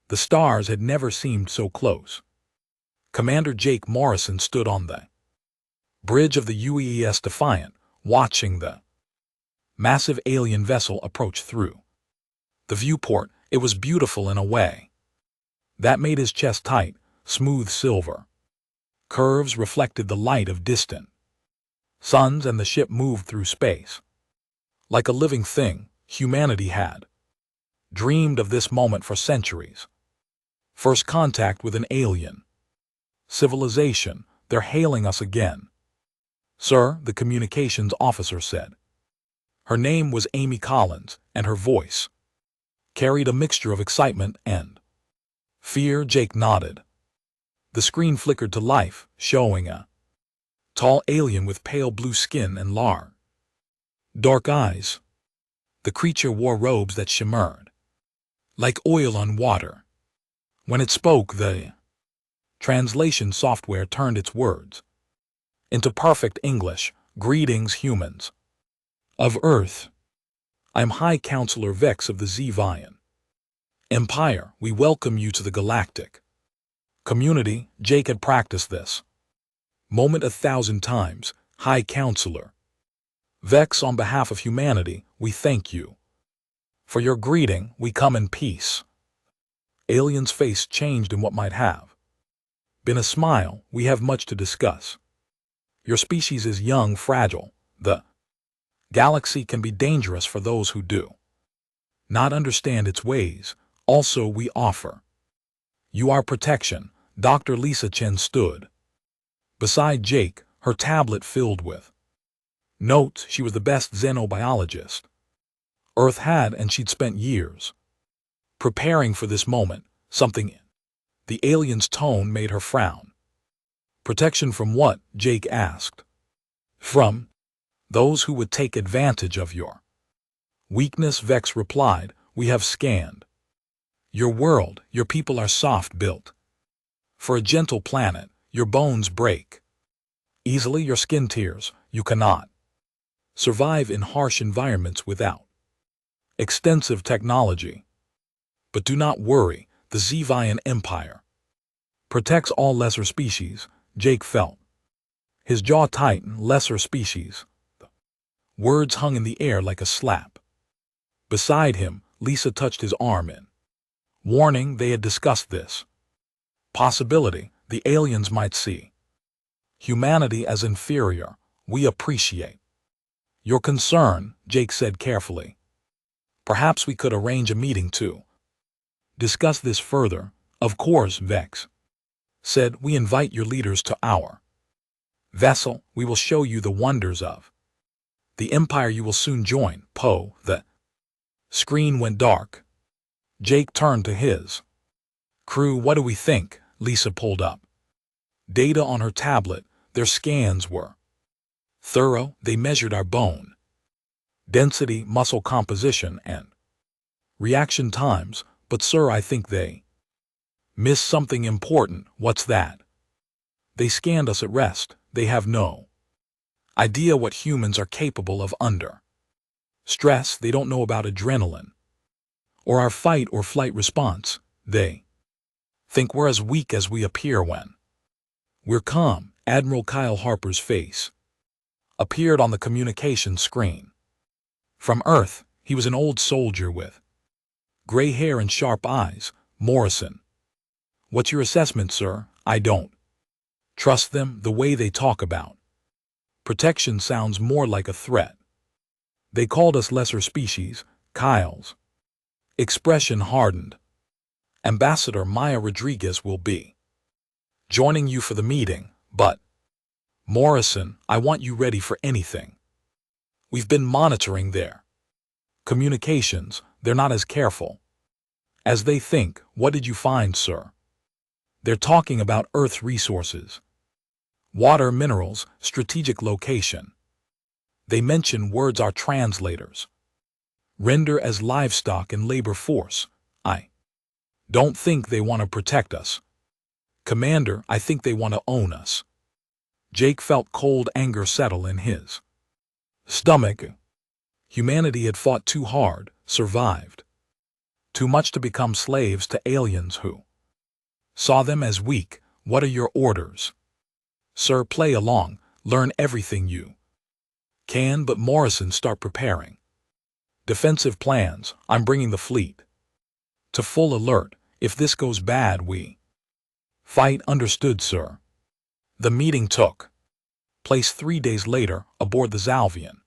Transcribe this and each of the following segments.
The stars had never seemed so close. Commander Jake Morrison stood on the bridge of the UES Defiant, watching the massive alien vessel approach through the viewport. It was beautiful in a way that made his chest tight. Smooth silver curves reflected the light of distant suns, and the ship moved through space like a living thing. Humanity had dreamed of this moment for centuries. First contact with an alien civilization. They're hailing us again. Sir, the communications officer said. Her name was Amy Collins, and her voice carried a mixture of excitement and fear. Jake nodded. The screen flickered to life, showing a tall alien with pale blue skin and large, dark eyes. The creature wore robes that shimmered like oil on water. When it spoke, the translation software turned its words into perfect English. Greetings, humans of Earth. I'm High Counselor Vex of the Zevian Empire. We welcome you to the galactic community. Jake had practiced this moment 1,000 times. High Counselor Vex, on behalf of humanity, we thank you for your greeting. We come in peace. Alien's face changed in what might have been a smile. We have much to discuss. Your species is young, fragile. The galaxy can be dangerous for those who do not understand its ways. Also, we offer you our protection. Dr. Lisa Chen stood beside Jake, her tablet filled with notes. She was the best xenobiologist Earth had, and she'd spent years preparing for this moment. Something in the alien's tone made her frown. Protection from what? Jake asked. From those who would take advantage of your weakness, Vex replied. We have scanned your world. Your people are soft-built. For a gentle planet, your bones break easily. Your skin tears. You cannot survive in harsh environments without extensive technology. But do not worry, the Zevian Empire protects all lesser species. Jake felt his jaw tighten. Lesser species. The words hung in the air like a slap. Beside him, Lisa touched his arm in warning. They had discussed this possibility. The aliens might see humanity as inferior. We appreciate your concern, Jake said carefully. Perhaps we could arrange a meeting to discuss this further. Of course, Vex said. We invite your leaders to our vessel. We will show you the wonders of the Empire. You will soon join. Poe. The screen went dark. Jake turned to his crew. What do we think? Lisa pulled up data on her tablet. Their scans were thorough. They measured our bone density, muscle composition, and reaction times. But sir, I think they missed something important. What's that? They scanned us at rest. They have no idea what humans are capable of under stress. They don't know about adrenaline or our fight or flight response. They think we're as weak as we appear when we're calm. Admiral Kyle Harper's face appeared on the communication screen. From Earth, he was an old soldier with gray hair and sharp eyes. Morrison. What's your assessment, sir? I don't trust them. The way they talk about protection sounds more like a threat. They called us lesser species. Kyle's expression hardened. Ambassador Maya Rodriguez will be joining you for the meeting, but Morrison, I want you ready for anything. We've been monitoring their communications. They're not as careful as they think. What did you find, sir? They're talking about Earth's resources, water, minerals, strategic location. They mention words our translators render as livestock and labor force. I don't think they want to protect us. Commander, I think they want to own us. Jake felt cold anger settle in his stomach. Humanity had fought too hard, survived too much to become slaves to aliens who saw them as weak. What are your orders? Sir, play along, learn everything you can, but Morrison, start preparing defensive plans. I'm bringing the fleet to full alert. If this goes bad, we fight. Understood, sir. The meeting took place 3 days later aboard the Zalvian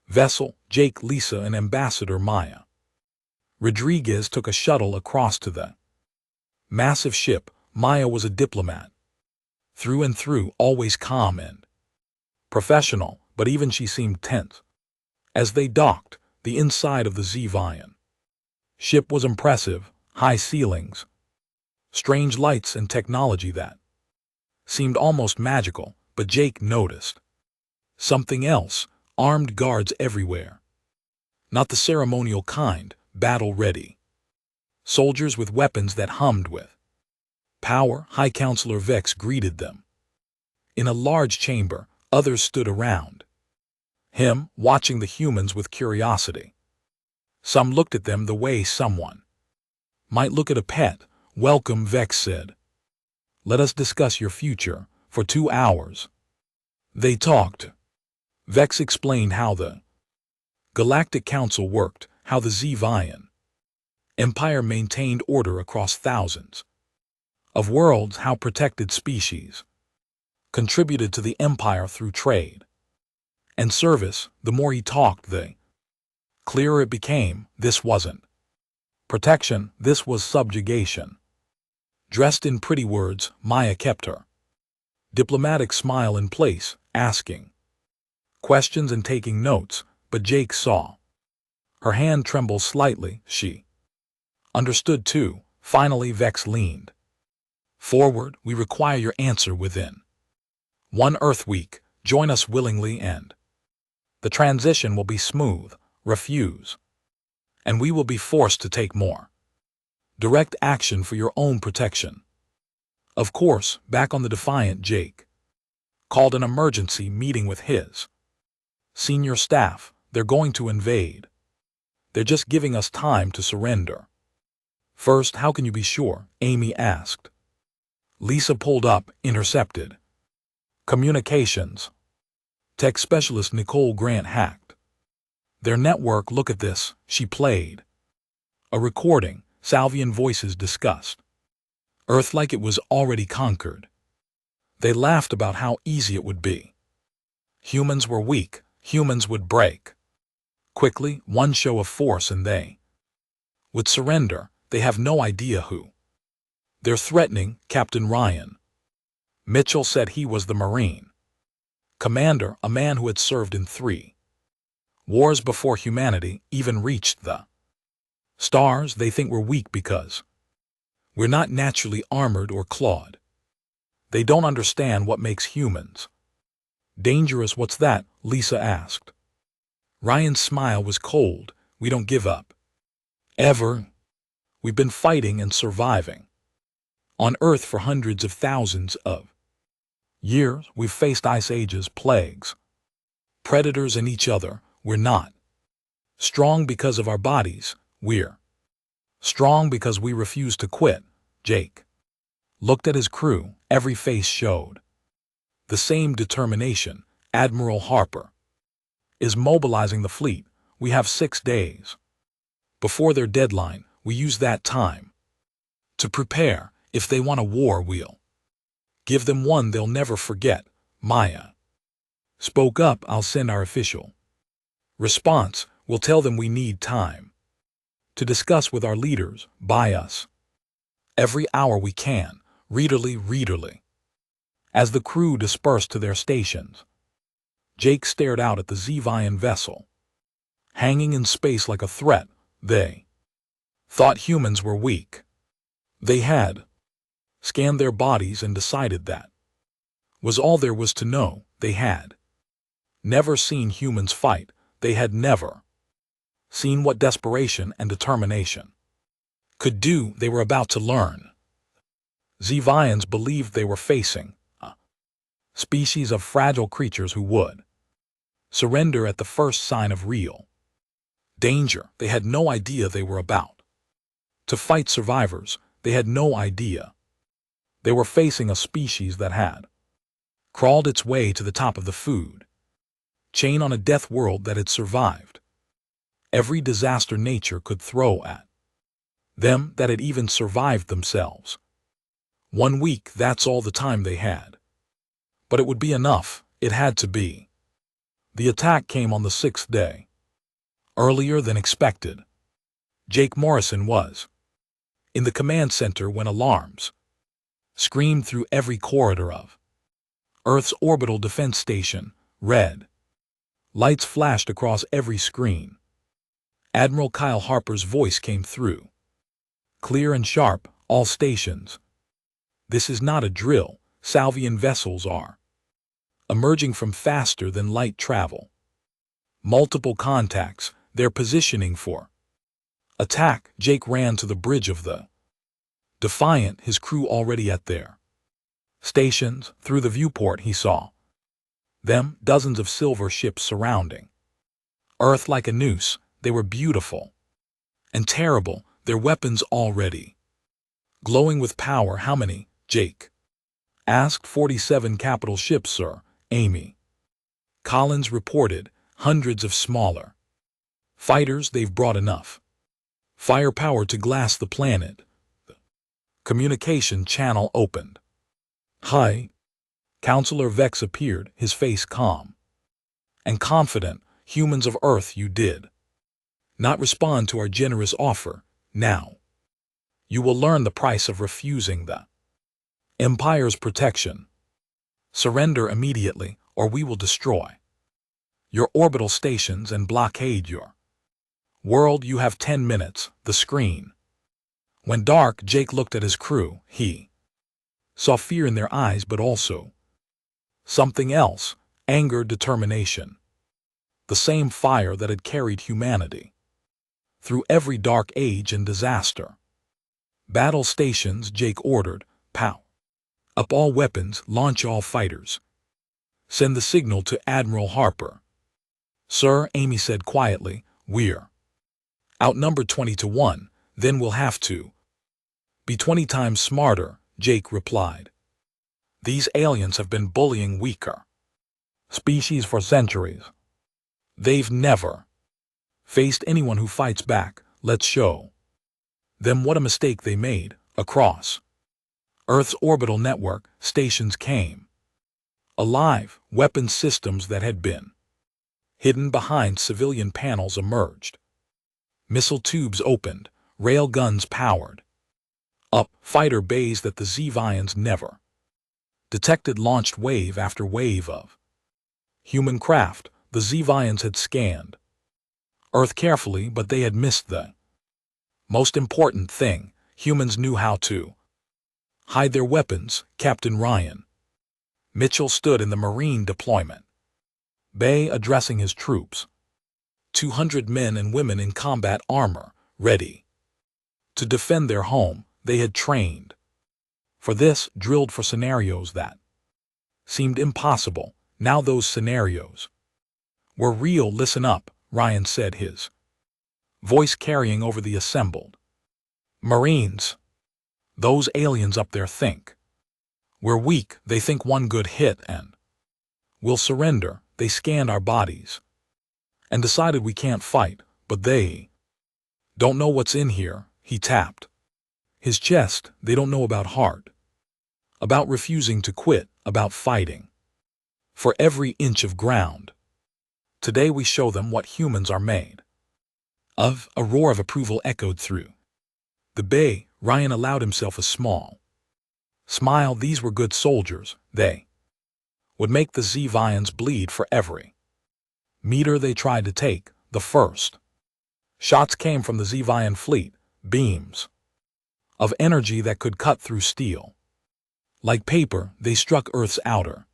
vessel. Jake, Lisa, and Ambassador Maya Rodriguez took a shuttle across to the massive ship. Maya was a diplomat through and through, always calm and professional, but even she seemed tense. As they docked, the inside of the Zvian ship was impressive. High ceilings, strange lights, and technology that seemed almost magical. But Jake noticed something else: armed guards everywhere. Not the ceremonial kind, battle-ready soldiers with weapons that hummed with power. High Counselor Vex greeted them in a large chamber. Others stood around him, watching the humans with curiosity. Some looked at them the way someone might look at a pet. Welcome, Vex said. Let us discuss your future. For 2 hours they talked. Vex explained how the Galactic Council worked, how the Zvian Empire maintained order across thousands of worlds, how protected species contributed to the Empire through trade and service. The more he talked, the clearer it became. This wasn't protection, this was subjugation. Dressed in pretty words, Maya kept her diplomatic smile in place, asking questions and taking notes, but Jake saw her hand tremble slightly. She understood too. Finally, Vex leaned forward. We require your answer within 1 Earth week. Join us willingly and the transition will be smooth. Refuse, and we will be forced to take more direct action for your own protection. Of course. Back on the Defiant, Jake called an emergency meeting with his senior staff. They're going to invade. They're just giving us time to surrender. First, how can you be sure? Amy asked. Lisa pulled up, intercepted communications. Tech specialist Nicole Grant hacked their network. Look at this. She played a recording. Salvian voices discussed Earth like it was already conquered. They laughed about how easy it would be. Humans were weak. Humans would break quickly. One show of force and they would surrender. They have no idea who they're threatening. Captain Ryan Mitchell said. He was the Marine commander, a man who had served in 3 wars before humanity even reached the stars. They think we're weak because we're not naturally armored or clawed. They don't understand what makes humans dangerous. What's that? Lisa asked. Ryan's smile was cold. We don't give up. Ever. We've been fighting and surviving on Earth for hundreds of thousands of years. We've faced ice ages, plagues, predators, and each other. We're not strong because of our bodies. We're strong because we refuse to quit. Jake looked at his crew. Every face showed the same determination. Admiral Harper is mobilizing the fleet. We have 6 days before their deadline. We use that time to prepare. If they want a war, we'll give them one they'll never forget. Maya spoke up. I'll send our official response. We'll tell them we need time to discuss with our leaders. By us every hour we can. Readerly. As the crew dispersed to their stations, Jake stared out at the Zvian vessel, hanging in space like a threat. They thought humans were weak. They had scanned their bodies and decided that was all there was to know. They had never seen humans fight. They had never seen what desperation and determination could do. They were about to learn. Zvians believed they were facing a species of fragile creatures who would surrender at the first sign of real danger. They had no idea they were about To fight survivors, they had no idea. They were facing a species that had crawled its way to the top of the food chain on a death world that had survived every disaster nature could throw at them, that had even survived themselves. 1 week, that's all the time they had. But it would be enough, it had to be. The attack came on the 6th day. Earlier than expected. Jake Morrison was in the command center when alarms screamed through every corridor of Earth's orbital defense station. Red lights flashed across every screen. Admiral Kyle Harper's voice came through, clear and sharp. All stations. This is not a drill. Salvian vessels are emerging from faster than light travel. Multiple contacts. They're positioning for attack. Jake ran to the bridge of the Defiant, his crew already at their stations. Through the viewport he saw them, dozens of silver ships surrounding Earth like a noose. They were beautiful and terrible, their weapons already glowing with power. How many? Jake asked. 47 capital ships, sir, Amy Collins reported. Hundreds of smaller fighters. They've brought enough firepower to glass the planet. The communication channel opened. Hi. Counselor Vex appeared, his face calm and confident. Humans of Earth, you did not respond to our generous offer. Now you will learn the price of refusing the Empire's protection. Surrender immediately, or we will destroy your orbital stations and blockade your world. You have 10 minutes. The screen went dark. Jake looked at his crew. He saw fear in their eyes, but also something else. Anger, determination. The same fire that had carried humanity through every dark age and disaster. Battle stations, Jake ordered. Pow. Up all weapons, launch all fighters. Send the signal to Admiral Harper. Sir, Amy said quietly, we're outnumbered 20-1, then we'll have to be 20 times smarter, Jake replied. These aliens have been bullying weaker species for centuries. They've never faced anyone who fights back. Let's show them what a mistake they made. Across Earth's orbital network, stations came alive. Weapons systems that had been hidden behind civilian panels emerged. Missile tubes opened, rail guns powered up. Fighter bays that the Zevians never detected launched wave after wave of human craft. The Zevians had scanned Earth carefully, but they had missed the most important thing. Humans knew how to hide their weapons. Captain Ryan Mitchell stood in the Marine deployment bay addressing his troops. 200 men and women in combat armor, ready to defend their home. They had trained for this, drilled for scenarios that seemed impossible. Now those scenarios were real. Listen up, Ryan said, his voice carrying over the assembled Marines. Those aliens up there think we're weak. They think one good hit and we'll surrender. They scanned our bodies and decided we can't fight, but they don't know what's in here. He tapped his chest. They don't know about heart, about refusing to quit, about fighting for every inch of ground. Today we show them what humans are made of. A roar of approval echoed through the bay. Ryan allowed himself a small smile. These were good soldiers. They would make the Zevians bleed for every meter they tried to take. The first shots came from the Zevian fleet, beams of energy that could cut through steel. Like paper, they struck Earth's outer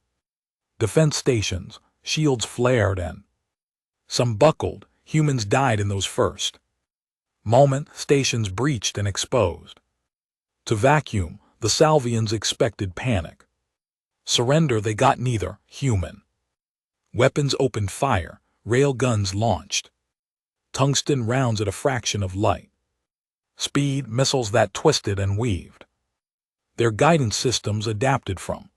defense stations. Shields flared and some buckled. Humans died in those first moment. Stations breached and exposed to vacuum. The Salvians expected panic. Surrender. They got neither. Human weapons opened fire. Rail guns launched tungsten rounds at a fraction of light. Speed missiles that twisted and weaved. Their guidance systems adapted from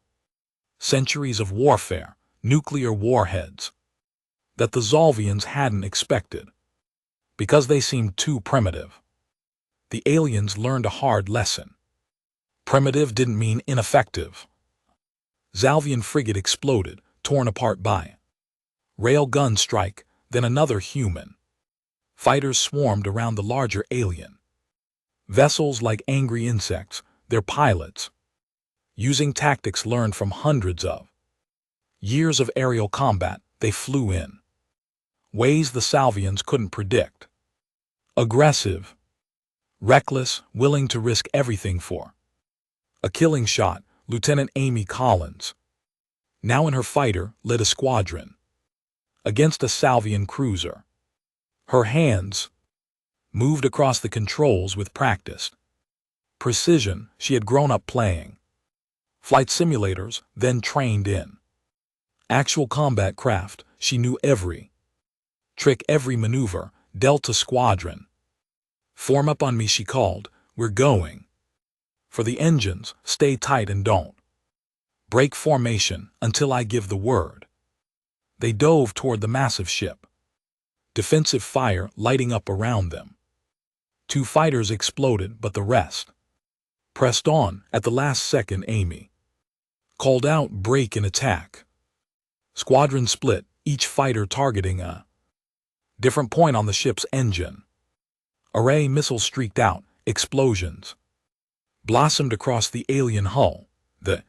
centuries of warfare, nuclear warheads, that the Zolvians hadn't expected. Because they seemed too primitive, the aliens learned a hard lesson. Primitive didn't mean ineffective. Zalvian frigate exploded, torn apart by railgun strike, then another human. Fighters swarmed around the larger alien vessels like angry insects, their pilots using tactics learned from hundreds of years of aerial combat. They flew in ways the Salvians couldn't predict. Aggressive, reckless, willing to risk everything for a killing shot. Lieutenant Amy Collins, now in her fighter, led a squadron against a Salvian cruiser. Her hands moved across the controls with practiced precision. She had grown up playing flight simulators, then trained in actual combat craft. She knew every trick, every maneuver. Delta Squadron, form up on me, she called. We're going for the engines. Stay tight and don't break formation until I give the word. They dove toward the massive ship, defensive fire lighting up around them. 2 fighters exploded, but the rest pressed on. At the last second, Amy called out, break and attack. Squadron split, each fighter targeting a different point on the ship's engine. Array missiles streaked out, explosions blossomed across the alien hull. The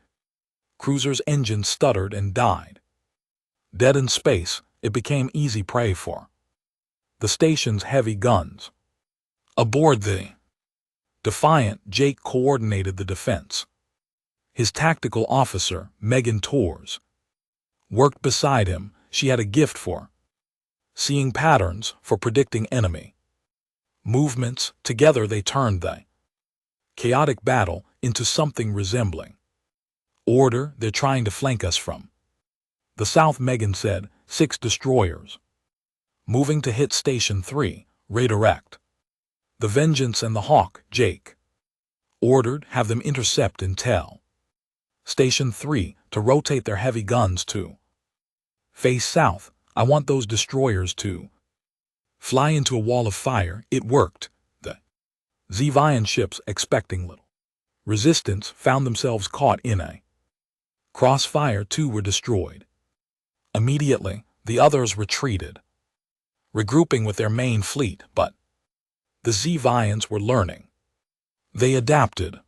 cruiser's engine stuttered and died. Dead in space, it became easy prey for the station's heavy guns. Aboard the Defiant, Jake coordinated the defense. His tactical officer, Megan Torres, worked beside him. She had a gift for seeing patterns, for predicting enemy movements. Together they turned the chaotic battle into something resembling order. They're trying to flank us from the south, Megan said. 6 destroyers moving to hit Station 3, redirect the Vengeance and the Hawk. Jake ordered, have them intercept and tell Station 3 to rotate their heavy guns to face south. I want those destroyers to fly into a wall of fire. It worked. The Zevian ships, expecting little resistance, found themselves caught in a crossfire. 2 were destroyed. Immediately, the others retreated, regrouping with their main fleet, but the Zevians were learning. They adapted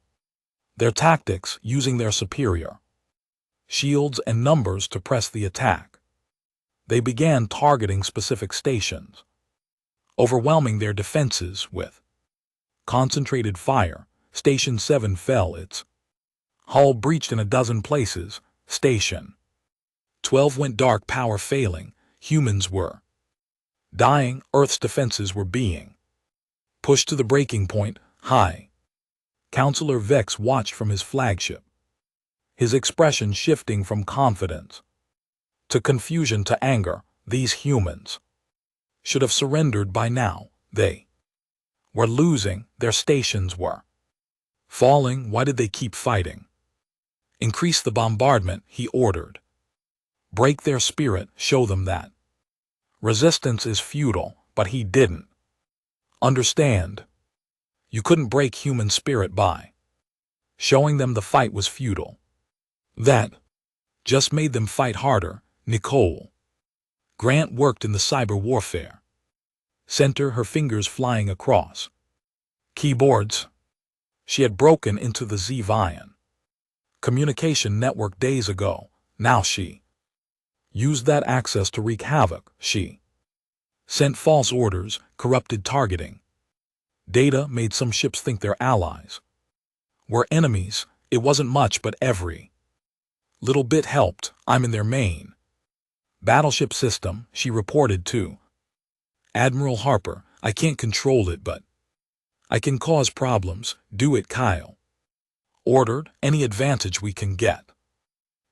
their tactics, using their superior shields and numbers to press the attack. They began targeting specific stations, overwhelming their defenses with concentrated fire. Station 7 fell, its hull breached in a dozen places. Station 12 went dark, power failing. Humans were dying. Earth's defenses were being pushed to the breaking point. High Counselor Vex watched from his flagship, his expression shifting from confidence to confusion to anger. These humans should have surrendered by now. They were losing. Their stations were falling. Why did they keep fighting? Increase the bombardment, he ordered. Break their spirit, show them that resistance is futile. But he didn't understand. You couldn't break human spirit by showing them the fight was futile. That just made them fight harder. Nicole Grant worked in the cyber warfare center, her fingers flying across keyboards. She had broken into the Zevian communication network days ago. Now she used that access to wreak havoc. She sent false orders, corrupted targeting data, made some ships think their allies were enemies. It wasn't much, but every little bit helped. I'm in their main battleship system, she reported to Admiral Harper. I can't control it, but I can cause problems. Do it, Kyle ordered. Any advantage we can get.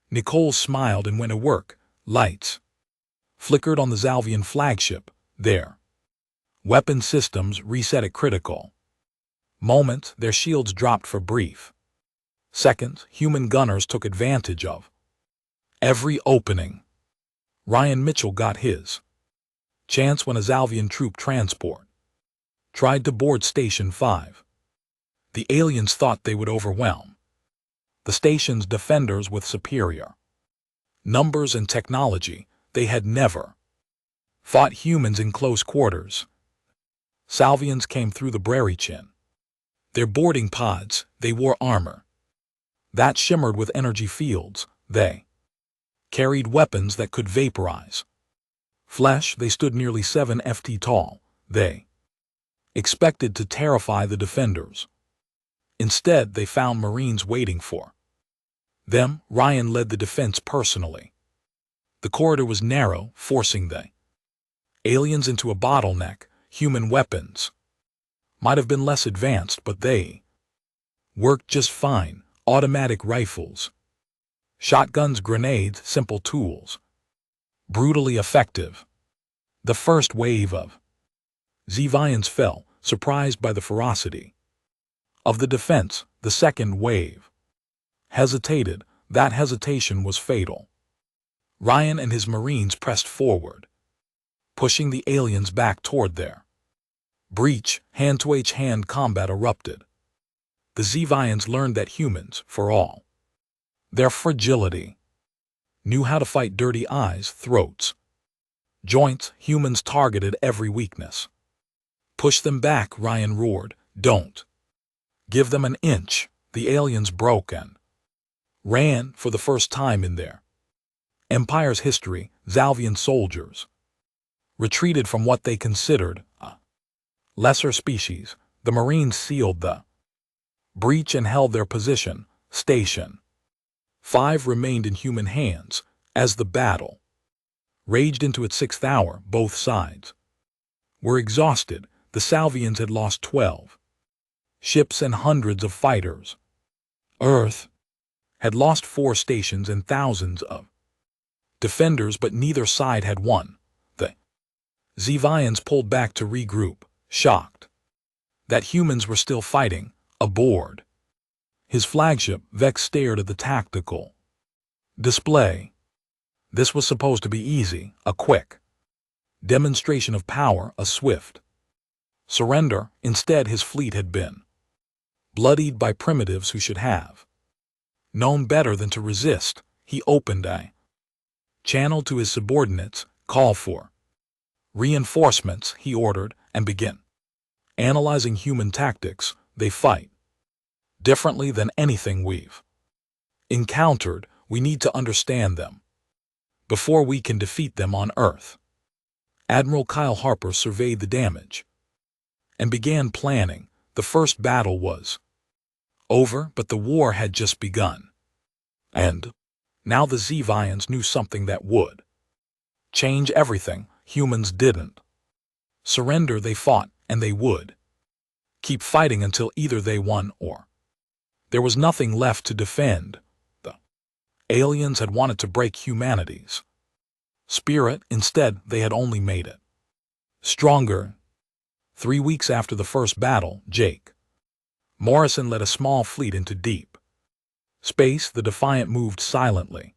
Nicole smiled and went to work. Lights flickered on the Zalvian flagship. Their weapon systems reset at critical Moment, their shields dropped for brief. Second, human gunners took advantage of every opening. Ryan Mitchell got his chance when a Zalvian troop transport tried to board Station 5. The aliens thought they would overwhelm the station's defenders with superior numbers and technology. They had never fought humans in close quarters. Salvians came through the Brereton. Their boarding pods, they wore armor that shimmered with energy fields. They carried weapons that could vaporize flesh. They stood nearly 7 ft tall. They expected to terrify the defenders. Instead, they found Marines waiting for them. Ryan led the defense personally. The corridor was narrow, forcing the aliens into a bottleneck. Human weapons might have been less advanced, but they worked just fine. Automatic rifles, shotguns, grenades, simple tools. Brutally effective. The first wave of Zevians fell, surprised by the ferocity of the defense. The second wave hesitated. That hesitation was fatal. Ryan and his Marines pressed forward, pushing the aliens back toward their breach. Hand-to-hand combat erupted. The Zevians learned that humans, for all their fragility, knew how to fight. Dirty eyes, throats, joints. Humans targeted every weakness. Push them back, Ryan roared. Don't give them an inch. The aliens broke and ran. For the first time in their empire's history, Zalvian soldiers retreated from what they considered a lesser species. The Marines sealed the breach and held their position. Station 5 remained in human hands as the battle raged into its 6th hour. Both sides were exhausted. The Salvians had lost 12 ships and hundreds of fighters. Earth had lost 4 stations and thousands of defenders, but neither side had won. The Zevians pulled back to regroup, shocked that humans were still fighting. Aboard his flagship, Vex stared at the tactical display. This was supposed to be easy, a quick demonstration of power, a swift surrender. Instead, his fleet had been bloodied by primitives who should have known better than to resist. He opened a channel to his subordinates, call for reinforcements, he ordered, and begin analyzing human tactics. They fight differently than anything we've encountered. We need to understand them before we can defeat them on Earth. Admiral Kyle Harper surveyed the damage and began planning. The first battle was over, but the war had just begun. And now the Zevians knew something that would change everything. Humans didn't surrender. They fought, and they would keep fighting until either they won or there was nothing left to defend. The aliens had wanted to break humanity's spirit. Instead, they had only made it stronger. 3 weeks after the first battle, Jake Morrison led a small fleet into deep space. The Defiant moved silently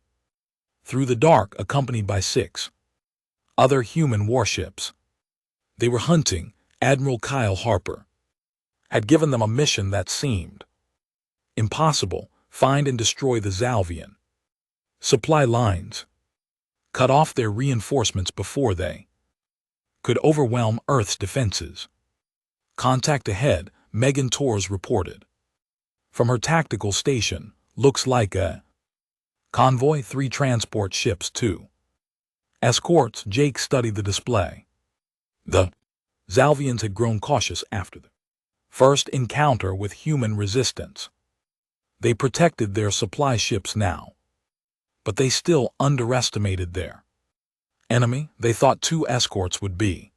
through the dark, accompanied by 6 other human warships. They were hunting. Admiral Kyle Harper had given them a mission that seemed impossible: find and destroy the Zalvian supply lines, cut off their reinforcements before they could overwhelm Earth's defenses. Contact ahead, Megan Torres reported from her tactical station. Looks like a convoy. 3 transport ships, 2 escorts. Jake studied the display. The Zalvians had grown cautious after the first encounter with human resistance. They protected their supply ships now, but they still underestimated their enemy. They thought 2 escorts would be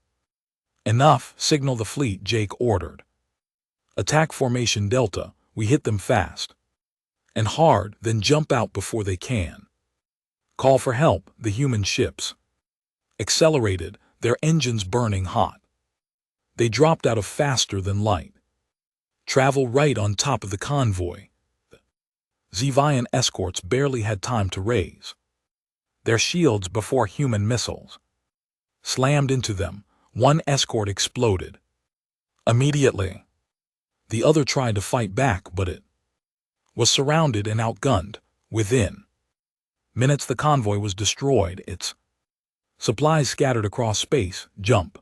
enough. Signal the fleet, Jake ordered. Attack formation Delta. We hit them fast and hard, then jump out before they can call for help. The human ships accelerated, their engines burning hot. They dropped out of faster than light travel right on top of the convoy. Zevian escorts barely had time to raise their shields before human missiles slammed into them. One escort exploded immediately. The other tried to fight back, but it was surrounded and outgunned. Within minutes, the convoy was destroyed, its supplies scattered across space. Jump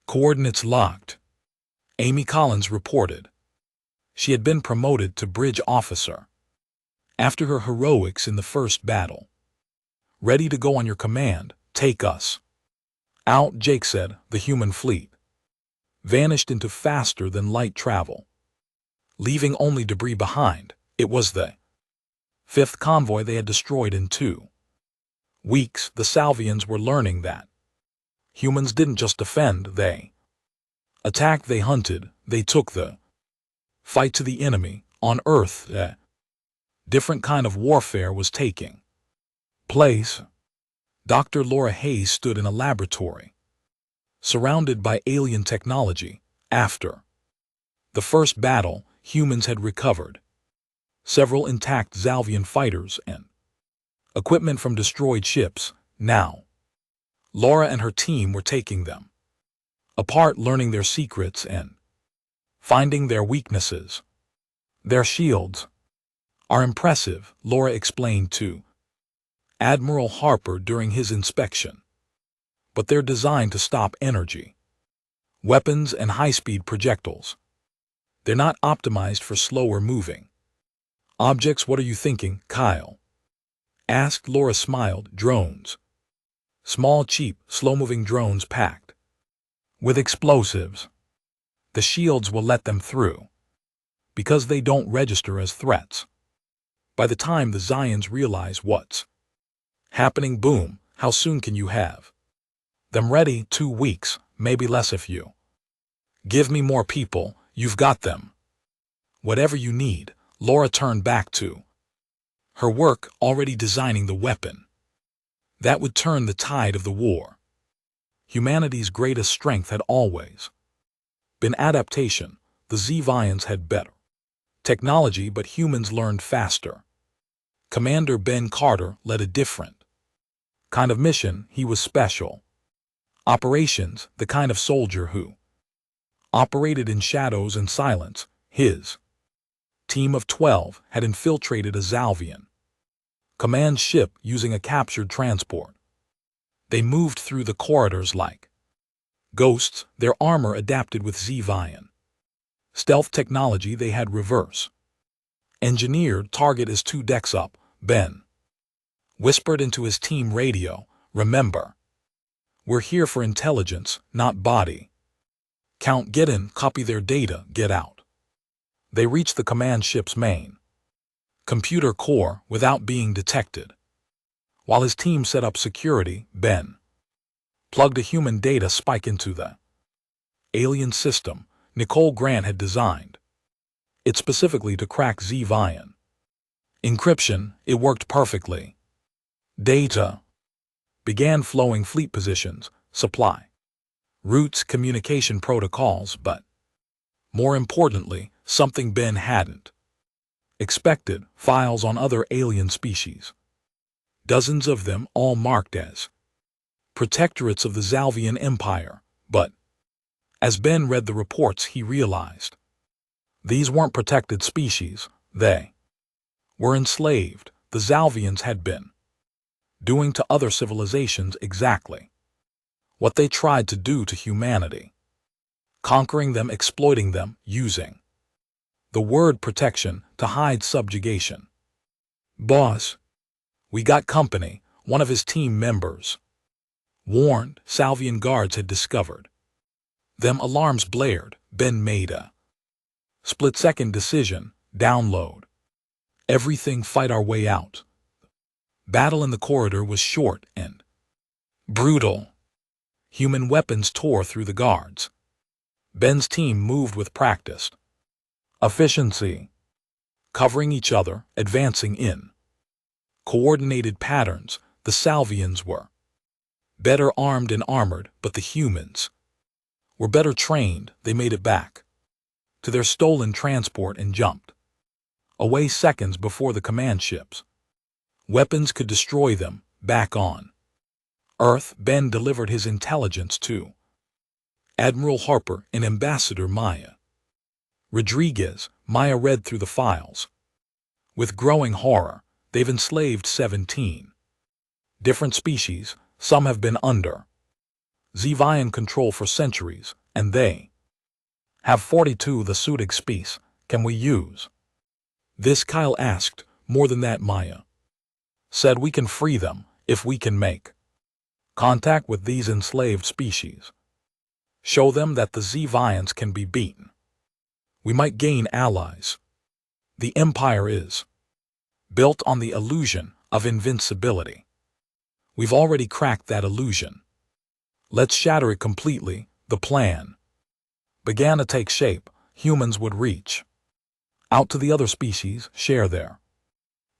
coordinates locked. Amy Collins reported. She had been promoted to bridge officer after her heroics in the first battle. Ready to go on your command. Take us out, Jake said. The human fleet vanished into faster than light travel, leaving only debris behind. It was the fifth convoy they had destroyed in 2 weeks. The Salvians were learning that humans didn't just defend, they attacked, they hunted, they took the fight to the enemy. On Earth, a different kind of warfare was taking place. Dr. Laura Hayes stood in a laboratory, surrounded by alien technology. After the first battle, humans had recovered several intact Zalvian fighters and equipment from destroyed ships. Now, Laura and her team were taking them apart, learning their secrets and finding their weaknesses. Their shields are impressive, Laura explained to Admiral Harper during his inspection, but they're designed to stop energy weapons and high-speed projectiles. They're not optimized for slower moving objects. What are you thinking, Kyle asked. Laura smiled. Drones. Small, cheap, slow-moving drones packed with explosives. The shields will let them through because they don't register as threats. By the time the Zions realize what's happening, boom, how soon can you have them ready? 2 weeks, maybe less if you give me more people. You've got them. Whatever you need. Laura turned back to her work, already designing the weapon that would turn the tide of the war. Humanity's greatest strength had always been adaptation. The Zevians had better technology, but humans learned faster. Commander Ben Carter led a different kind of mission. He was special operations, the kind of soldier who operated in shadows and silence. His team of 12 had infiltrated a Zalvian command ship using a captured transport. They moved through the corridors like ghosts, their armor adapted with Zevian stealth technology. They had reverse engineered target is 2 decks up. Ben whispered into his team radio, remember, we're here for intelligence, not body count. Get in, copy their data, get out. They reached the command ship's main computer core without being detected. While his team set up security, Ben plugged a human data spike into the alien system Nicole Grant had designed it specifically to crack Zevian encryption. It worked perfectly. Data began flowing: fleet positions, supply routes, communication protocols, but more importantly, something Ben hadn't expected: files on other alien species. Dozens of them, all marked as protectorates of the Zalvian Empire. But as Ben read the reports, he realized these weren't protected species. They were enslaved. The Zalvians had been doing to other civilizations exactly what they tried to do to humanity, conquering them, exploiting them, using the word protection to hide subjugation. Boss, we got company, one of his team members warned. Salvian guards had discovered them. Alarms blared. Ben made a split-second decision: download everything, fight our way out. Battle in the corridor was short and brutal. Human weapons tore through the guards. Ben's team moved with practiced efficiency, covering each other, advancing in coordinated patterns. The Salvians were better armed and armored, but the humans were better trained. They made it back to their stolen transport and jumped away seconds before the command ships. Weapons could destroy them. Back on Earth, Ben delivered his intelligence to Admiral Harper and Ambassador Maya Rodriguez. Maya read through the files. With growing horror, they've enslaved 17 different species. Some have been under Zevian control for centuries, and they have 42 the Sudig species. Can we use this? Kyle asked. More than that, Maya said. We can free them if we can make contact with these enslaved species. Show them that the Zevians can be beaten. We might gain allies. The Empire is built on the illusion of invincibility. We've already cracked that illusion. Let's shatter it completely. The plan began to take shape. Humans would reach out to the other species, share their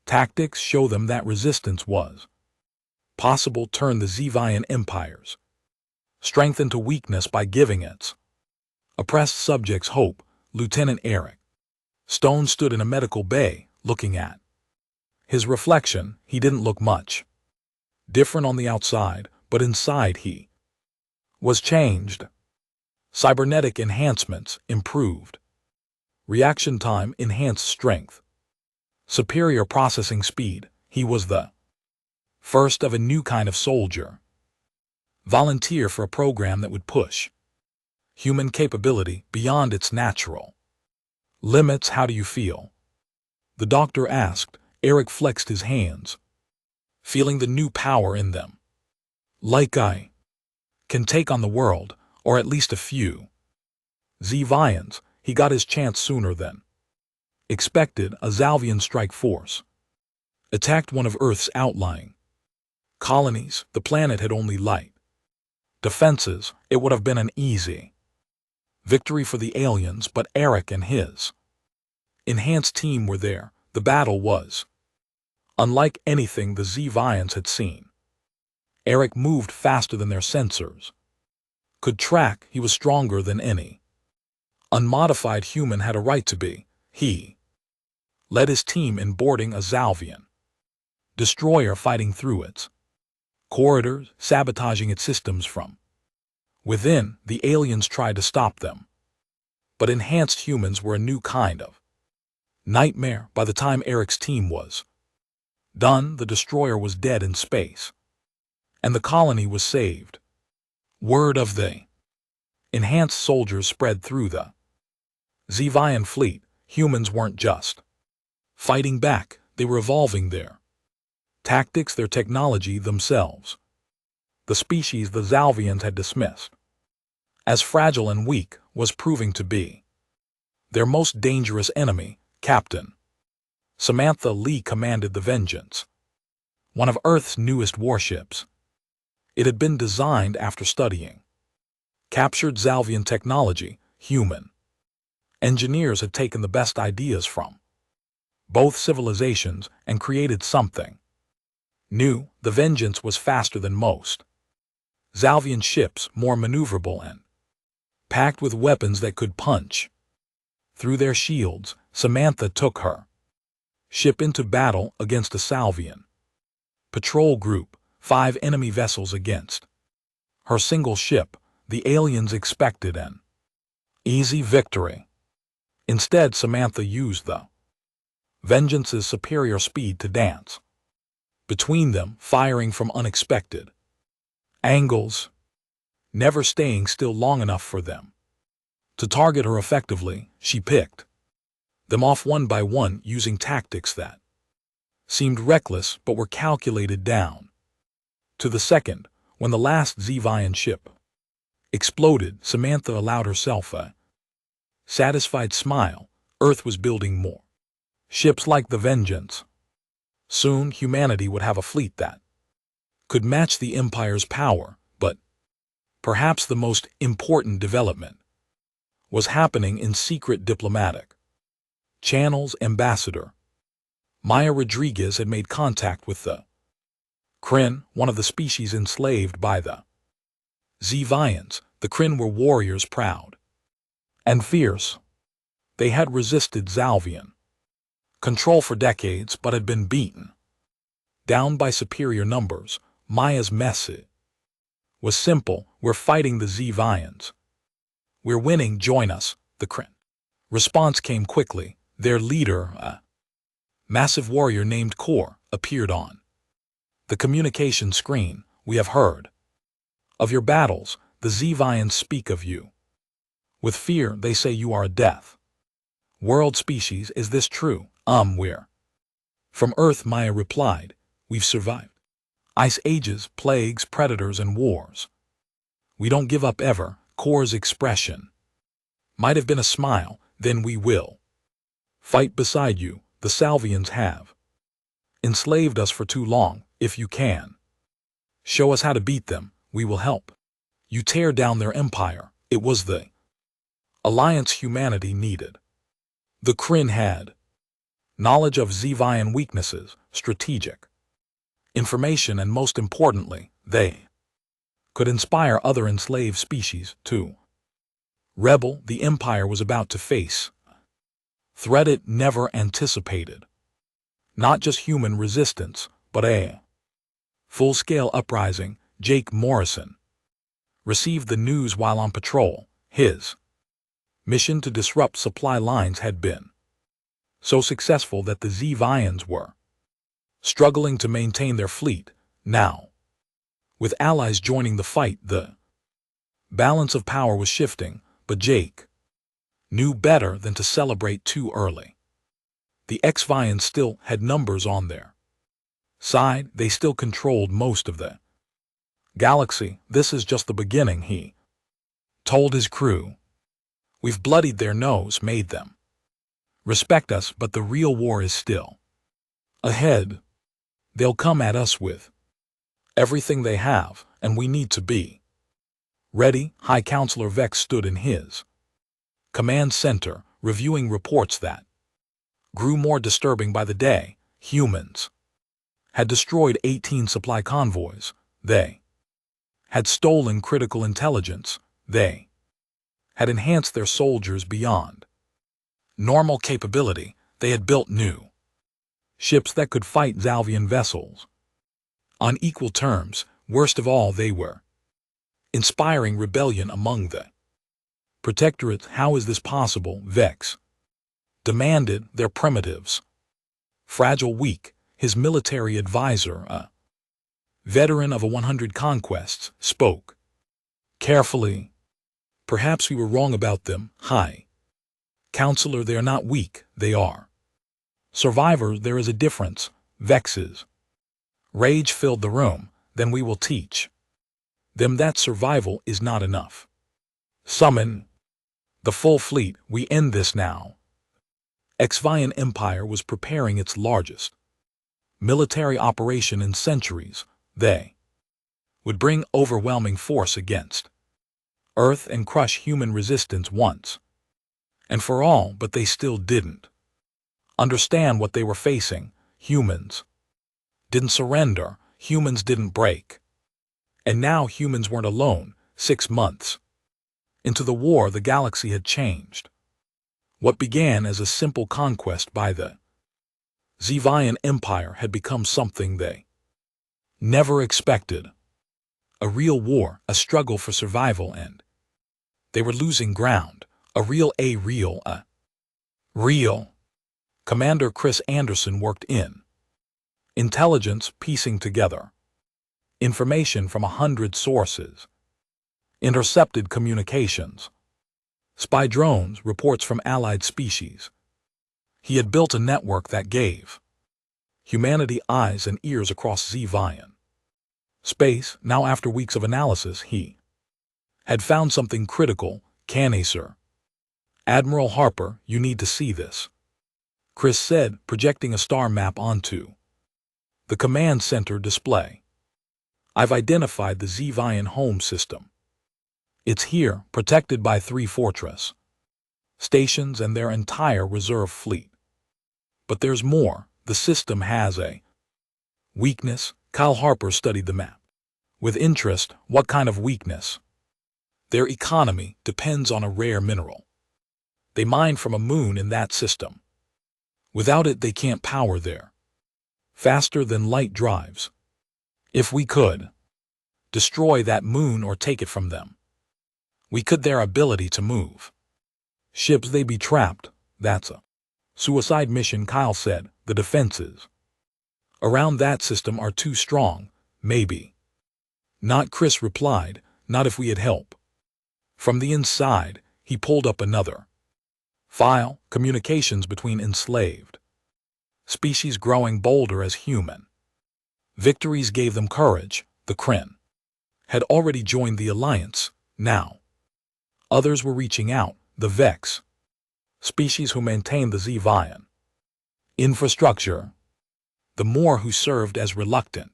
tactics, show them that resistance was possible, turn the Zevian Empire's strength into weakness by giving its oppressed subjects hope. Lieutenant Eric Stone stood in a medical bay, looking at his reflection. He didn't look much different on the outside, but inside he was changed. Cybernetic enhancements improved reaction time, enhanced strength, superior processing speed. He was the first of a new kind of soldier. Volunteer for a program that would push human capability beyond its natural limits. How do you feel? The doctor asked. Eric flexed his hands, feeling the new power in them. Like I can take on the world, or at least a few Zevians. He got his chance sooner than expected. A Zalvian strike force attacked one of Earth's outlying colonies. The planet had only light defenses. It would have been an easy victory for the aliens, but Eric and his enhanced team were there. The battle was unlike anything the Zevians had seen. Eric moved faster than their sensors could track. He was stronger than any unmodified human had a right to be. He led his team in boarding a Zalvian destroyer, fighting through its corridors, sabotaging its systems from within. The aliens tried to stop them, but enhanced humans were a new kind of nightmare. By the time Eric's team was done, the destroyer was dead in space, and the colony was saved. Word of the enhanced soldiers spread through the Zevian fleet. Humans weren't just fighting back, they were evolving their tactics, their technology themselves. The species the Zalvians had dismissed as fragile and weak was proving to be their most dangerous enemy. Captain Samantha Lee commanded the Vengeance, one of Earth's newest warships. It had been designed after studying captured Zalvian technology. Human engineers had taken the best ideas from both civilizations and created something new. The Vengeance was faster than most Zalvian ships, more maneuverable and packed with weapons that could punch through their shields. Samantha took her ship into battle against a Zalvian patrol group, 5 enemy vessels against her single ship. The aliens expected an easy victory. Instead, Samantha used the Vengeance's superior speed to dance between them, firing from unexpected angles, never staying still long enough for them to target her effectively. She picked them off one by one, using tactics that seemed reckless but were calculated down to the second. When the last Zevian ship exploded, Samantha allowed herself a satisfied smile. Earth was building more ships like the Vengeance. Soon, humanity would have a fleet that could match the Empire's power. But perhaps the most important development was happening in secret diplomatic channels. Ambassador Maya Rodriguez had made contact with the Kryn, one of the species enslaved by the Zevians. The Kryn were warriors, proud and fierce. They had resisted Zalvian control for decades but had been beaten down by superior numbers. Maya's message was simple: we're fighting the Zvians. We're winning, join us. The Kryn response came quickly. Their leader, a massive warrior named Kor, appeared on the communication screen. We have heard of your battles. The Zvians speak of you with fear. They say you are a death world species. Is this true? We're from Earth, Maya replied. We've survived ice ages, plagues, predators, and wars. We don't give up ever. Kor's expression might have been a smile. Then we will fight beside you. The Salvians have enslaved us for too long. If you can show us how to beat them, we will help you tear down their empire. It was the alliance humanity needed. The Kryn had knowledge of Zvian weaknesses, strategic information, and most importantly, they could inspire other enslaved species to rebel. The empire was about to face threat it never anticipated. Not just human resistance, but a full-scale uprising. Jake Morrison received the news while on patrol. His mission to disrupt supply lines had been so successful that the Zvians were struggling to maintain their fleet. Now, with allies joining the fight, the balance of power was shifting, but Jake knew better than to celebrate too early. The Xvians still had numbers on their side. They still controlled most of the galaxy. This is just the beginning, he told his crew. We've bloodied their nose, made them respect us, but the real war is still ahead. They'll come at us with everything they have, and we need to be ready. High Counselor Vex stood in his command center, reviewing reports that grew more disturbing by the day. Humans had destroyed 18 supply convoys. They had stolen critical intelligence. They had enhanced their soldiers beyond normal capability. They had built new ships that could fight Zalvian vessels on equal terms. Worst of all, they were inspiring rebellion among the protectorates. How is this possible? Vex demanded. They're primitives, fragile, weak. His military advisor, a veteran of 100 conquests, spoke carefully. Perhaps we were wrong about them, High Counselor. They are not weak, they are survivors. There is a difference. Vex's rage filled the room. Then we will teach them that survival is not enough. Summon the full fleet. We end this now. Xvian Empire was preparing its largest military operation in centuries. They would bring overwhelming force against Earth and crush human resistance once and for all, but they still didn't understand what they were facing. Humans didn't surrender. Humans didn't break. And now humans weren't alone. 6 months into the war, the galaxy had changed. What began as a simple conquest by the Zvian Empire had become something they never expected. A real war, a struggle for survival, and they were losing ground. A real Commander Chris Anderson worked in intelligence, piecing together information from 100 sources, intercepted communications, spy drones, reports from allied species. He had built a network that gave humanity eyes and ears across Zvian space. Now, after weeks of analysis, he had found something critical. Can sir? Admiral Harper, you need to see this, Chris said, projecting a star map onto the command center display. I've identified the Zvian home system. It's here, protected by 3 fortress stations and their entire reserve fleet. But there's more. The system has a weakness. Kyle Harper studied the map with interest. What kind of weakness? Their economy depends on a rare mineral They mine from a moon in that system. Without it, they can't power there. Faster than light drives. If we could destroy that moon or take it from them, we could their ability to move. Ships, they be trapped. That's a suicide mission, Kyle said. The defenses around that system are too strong, maybe. Not, Chris replied, not if we had help. From the inside, he pulled up another file, communications between enslaved species growing bolder as human. Victories gave them courage. The Kryn had already joined the alliance. Now others were reaching out, the Vex species who maintained the Zevian infrastructure, the more who served as reluctant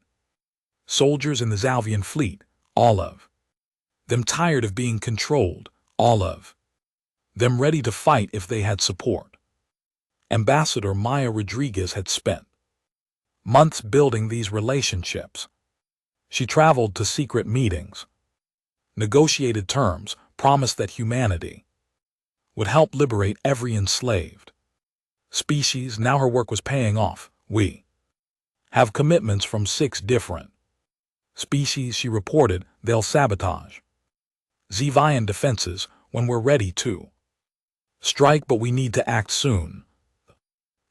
soldiers in the Zalvian fleet, all of them tired of being controlled, all of them ready to fight if they had support. Ambassador Maya Rodriguez had spent months building these relationships. She traveled to secret meetings, negotiated terms, promised that humanity would help liberate every enslaved species. Now her work was paying off. We have commitments from 6 different species, she reported. They'll sabotage Zevian defenses when we're ready to strike, but we need to act soon.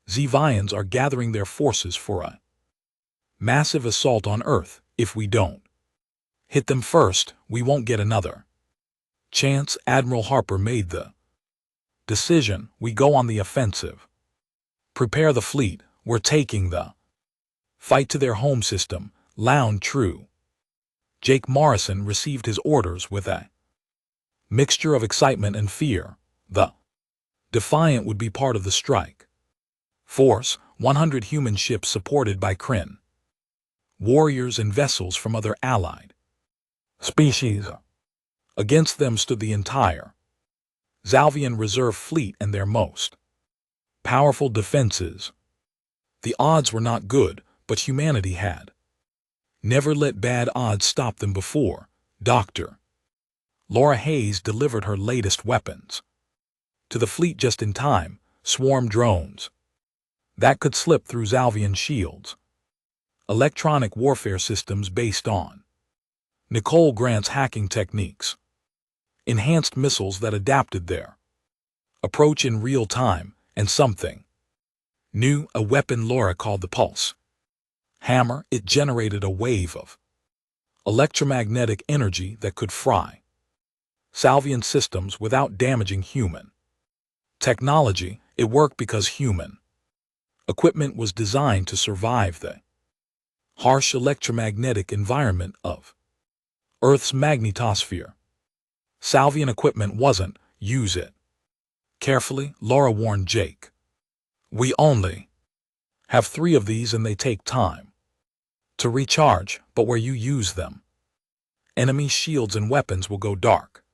Zevians are gathering their forces for a massive assault on Earth. If we don't hit them first, we won't get another chance. Admiral Harper made the decision. We go on the offensive. Prepare the fleet. We're taking the fight to their home system. Loud true. Jake Morrison received his orders with a mixture of excitement and fear. The Defiant would be part of the strike force, 100 human ships supported by Kryn warriors and vessels from other allied species. Against them stood the entire Zalvian Reserve Fleet and their most powerful defenses. The odds were not good, but humanity had never let bad odds stop them before. Dr. Laura Hayes delivered her latest weapons to the fleet just in time, swarm drones that could slip through Zalvian shields, electronic warfare systems based on Nicole Grant's hacking techniques, enhanced missiles that adapted their approach in real time, and something new, a weapon Laura called the Pulse Hammer. It generated a wave of electromagnetic energy that could fry Zalvian systems without damaging human technology. It worked because human equipment was designed to survive the harsh electromagnetic environment of Earth's magnetosphere. Zalvian equipment wasn't. Use it carefully, Laura warned Jake. We only have 3 of these and they take time to recharge, but where you use them, enemy shields and weapons will go dark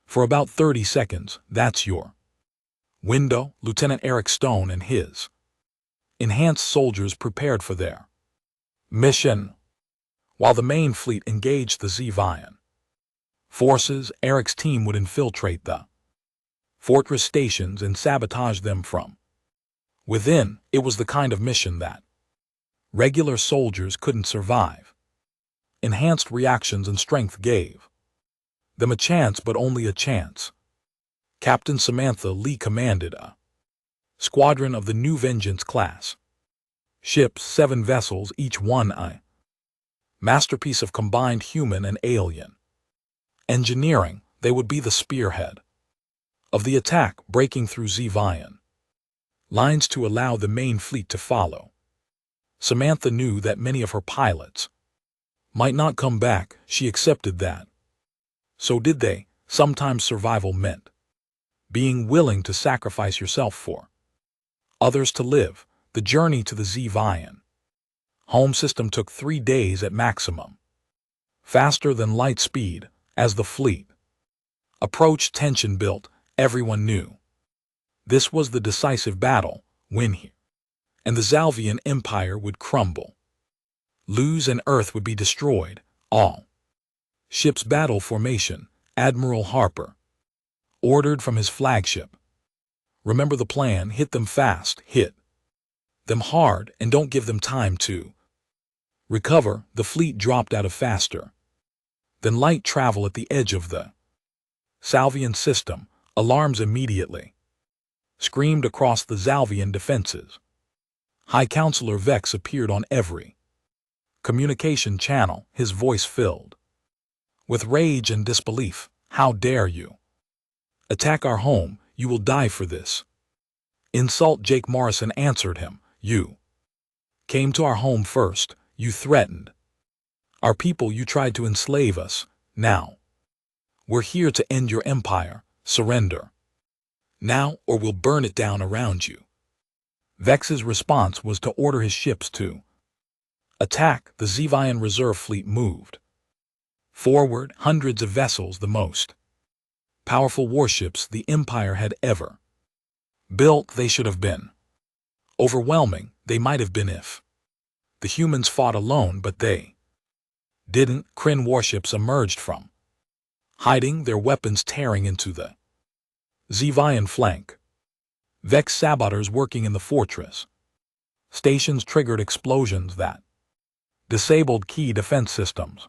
for about 30 seconds. That's your window. Lieutenant Eric Stone and his enhanced soldiers prepared for their mission. While the main fleet engaged the Zevian forces, Eric's team would infiltrate the fortress stations and sabotage them from within. It was the kind of mission that regular soldiers couldn't survive. Enhanced reactions and strength gave them a chance, but only a chance. Captain Samantha Lee commanded a squadron of the New Vengeance class ships, 7 vessels, each one a masterpiece of combined human and alien engineering. They would be the spearhead of the attack, breaking through Zevian lines to allow the main fleet to follow. Samantha knew that many of her pilots might not come back. She accepted that. So did they. Sometimes survival meant being willing to sacrifice yourself for others to live. The journey to the Zevian home system took 3 days at maximum, faster than light speed. As the fleet approached, tension built. Everyone knew this was the decisive battle. Win here, and the Zalvian Empire would crumble, lose, and Earth would be destroyed. All ships battle formation. Admiral Harper ordered from his flagship. Remember the plan, hit them fast, hit them hard, and don't give them time to recover. The fleet dropped out of faster than light travel at the edge of the Salvian system. Alarms immediately screamed across the Salvian defenses. High Counselor Vex appeared on every communication channel, his voice filled with rage and disbelief. How dare you attack our home? You will die for this insult. Jake Morrison answered him. You came to our home first. You threatened our people. You tried to enslave us. Now we're here to end your empire. Surrender now, or we'll burn it down around you. Vex's response was to order his ships to attack. The Zevian reserve fleet moved forward, hundreds of vessels, the most powerful warships the Empire had ever built. They should have been overwhelming. They might have been if the humans fought alone, but they didn't. Kryn warships emerged from hiding, their weapons tearing into the Zevian flank. Vex saboteurs working in the fortress stations triggered explosions that disabled key defense systems.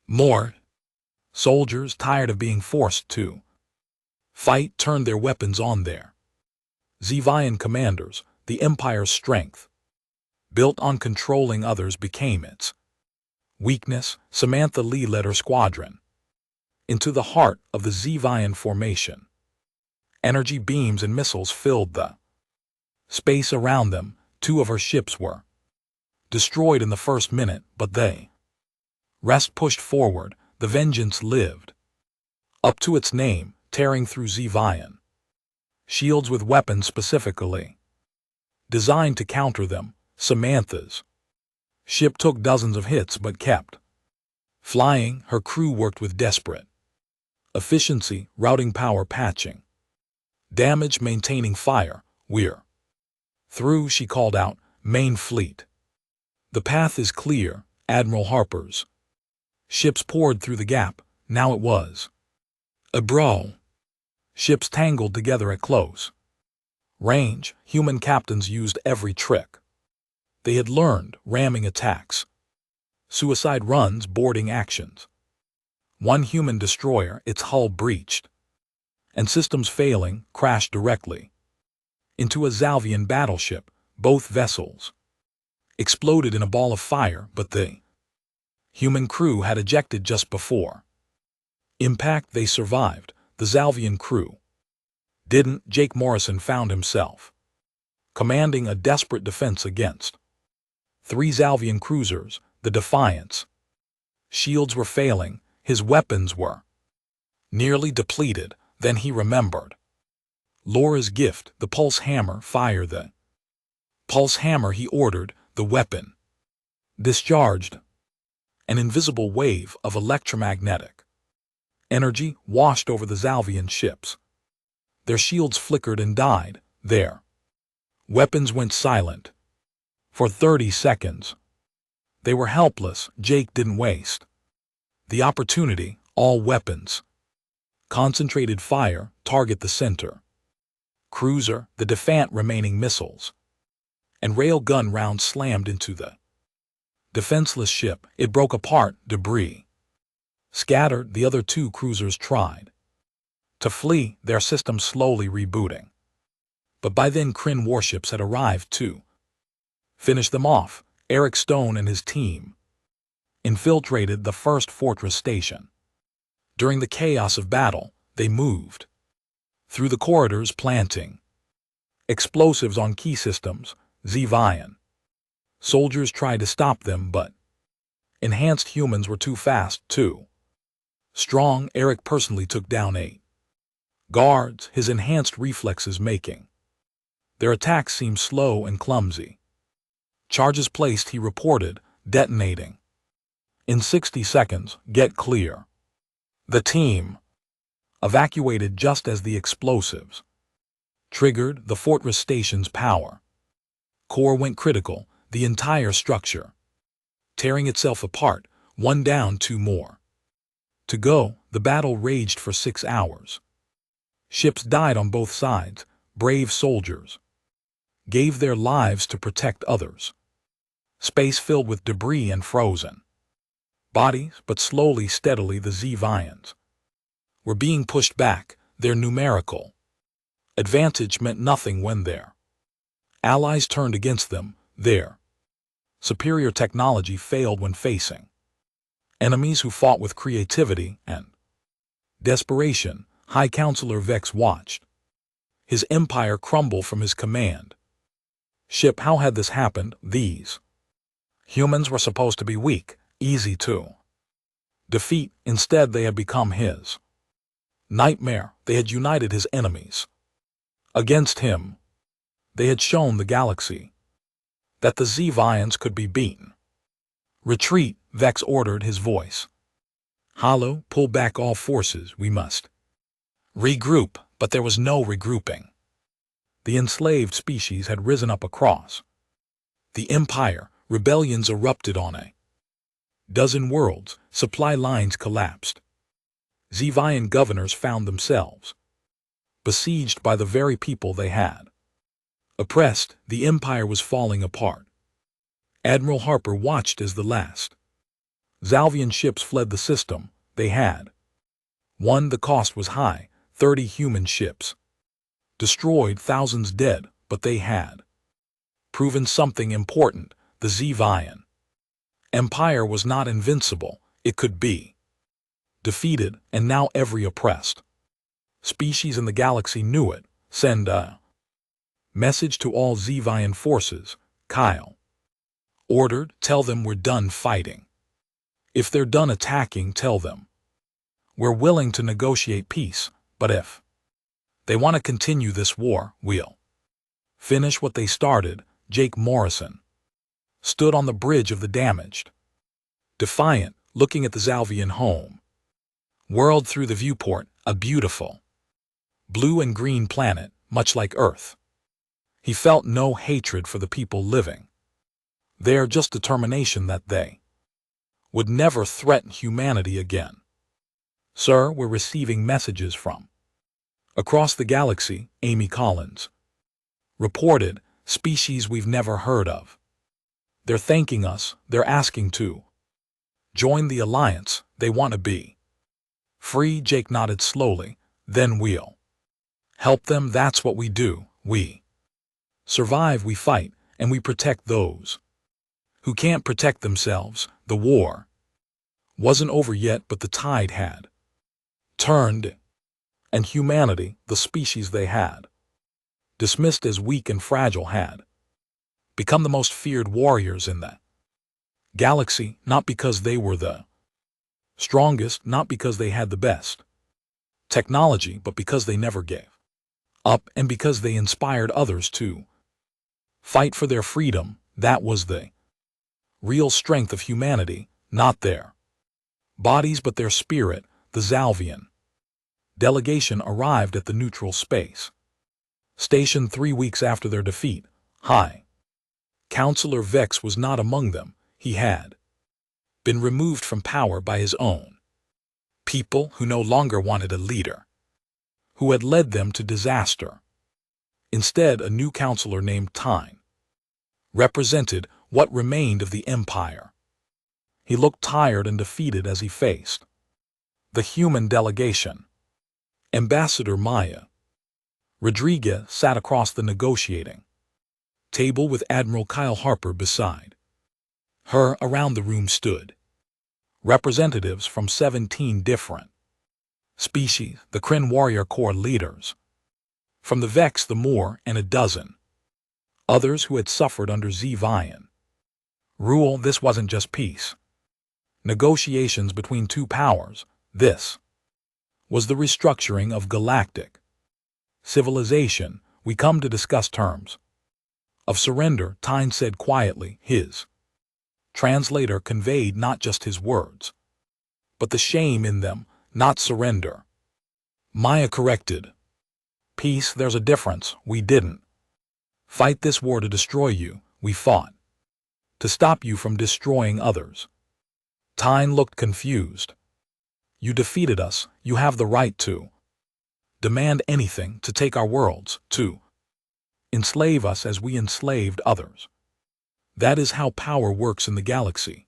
More soldiers, tired of being forced to fight, turned their weapons on their Zevian commanders. The Empire's strength, built on controlling others, became its weakness. Samantha Lee led her squadron into the heart of the Zevian formation. Energy beams and missiles filled the space around them. 2 of her ships were destroyed in the first minute, but the rest pushed forward. The Vengeance lived up to its name, tearing through Zevian shields with weapons specifically designed to counter them. Samantha's ship took dozens of hits but kept flying. Her crew worked with desperate efficiency, routing power, patching damage, maintaining fire. We're through, she called out. Main fleet, the path is clear. Admiral Harper's ships poured through the gap. Now it was a brawl. Ships tangled together at close range. Human captains used every trick they had learned, ramming attacks, suicide runs, boarding actions. One human destroyer, its hull breached, and systems failing, crashed directly into a Zalvian battleship. Both vessels exploded in a ball of fire, but the human crew had ejected just before impact. They survived. The Zalvian crew didn't. Jake Morrison found himself commanding a desperate defense against 3 Zalvian cruisers. The Defiance shields were failing. His weapons were nearly depleted. Then he remembered Laura's gift, the pulse hammer. Fire the pulse hammer, he ordered. The weapon discharged an invisible wave of electromagnetic energy washed over the Zalvian ships. Their shields flickered and died. Their weapons went silent. For 30 seconds, they were helpless. Jake didn't waste the opportunity. All weapons concentrated fire. Target the center cruiser. The Defant remaining missiles and railgun rounds slammed into the defenseless ship. It broke apart. Debris scattered. The other 2 cruisers tried to flee, their systems slowly rebooting. But by then Kryn warships had arrived to finish them off. Eric Stone and his team infiltrated the first fortress station. During the chaos of battle, they moved through the corridors, planting explosives on key systems. Zevian soldiers tried to stop them, but enhanced humans were too fast, too strong. Eric personally took down 8 guards, his enhanced reflexes making their attacks seem slow and clumsy. Charges placed, he reported, detonating in 60 seconds. Get clear. The team evacuated just as the explosives triggered the fortress station's power core went critical. The entire structure tearing itself apart. 1 down, 2 more to go. The battle raged for 6 hours. Ships died on both sides. Brave soldiers gave their lives to protect others. Space filled with debris and frozen bodies, but slowly, steadily the Zevians were being pushed back. Their numerical advantage meant nothing when their allies turned against them. Their superior technology failed when facing enemies who fought with creativity and desperation. High Counselor Vex watched his empire crumble from his command ship. How had this happened? These humans were supposed to be weak, easy to defeat. Instead, they had become his nightmare. They had united his enemies against him. They had shown the galaxy that the Zevians could be beaten. Retreat, Vex ordered, his voice hollow. Pull back all forces. We must regroup. But there was no regrouping. The enslaved species had risen up across the empire. Rebellions erupted on a dozen worlds. Supply lines collapsed. Zevian governors found themselves besieged by the very people they had oppressed. The empire was falling apart. Admiral Harper watched as the last Zalvian ships fled the system. They had won. The cost was high. 30 human ships destroyed, thousands dead, but they had proven something important. The Zevian empire was not invincible. It could be defeated, and now every oppressed species in the galaxy knew it. Send a message to all Zevian forces, Kyle ordered. Tell them we're done fighting. If they're done attacking, tell them we're willing to negotiate peace, but if they want to continue this war, we'll finish what they started. Jake Morrison stood on the bridge of the damaged Defiant, looking at the Zalvian home world through the viewport, a beautiful blue and green planet, much like Earth. He felt no hatred for the people living there, just determination that they would never threaten humanity again. Sir, we're receiving messages from across the galaxy, Amy Collins reported. Species we've never heard of. They're thanking us. They're asking to join the alliance. They want to be free. Jake nodded slowly. Then we'll help them. That's what we do. We survive, we fight, and we protect those who can't protect themselves. The war wasn't over yet, but the tide had turned, and humanity, the species they had dismissed as weak and fragile, had become the most feared warriors in the galaxy, not because they were the strongest, not because they had the best technology, but because they never gave up, and because they inspired others to fight for their freedom. That was the real strength of humanity, not their bodies but their spirit. The Zalvian delegation arrived at the neutral space station 3 weeks after their defeat. High Counselor Vex was not among them. He had been removed from power by his own people, who no longer wanted a leader who had led them to disaster. Instead, a new counselor named Tyne represented what remained of the empire. He looked tired and defeated as he faced the human delegation. Ambassador Maya Rodriguez sat across the negotiating table with Admiral Kyle Harper beside her. Around the room stood representatives from 17 different species, the Kryn Warrior Corps leaders from the Vex, the Moor, and a dozen others who had suffered under Zevian rule. This wasn't just peace negotiations between two powers. This was the restructuring of galactic civilization. We come to discuss terms of surrender, Tyne said quietly. His translator conveyed not just his words, but the shame in them. Not surrender, Maya corrected. Peace. There's a difference. We didn't fight this war to destroy you. We fought to stop you from destroying others. Tyne looked confused. You defeated us. You have the right to demand anything, to take our worlds, to enslave us as we enslaved others. That is how power works in the galaxy.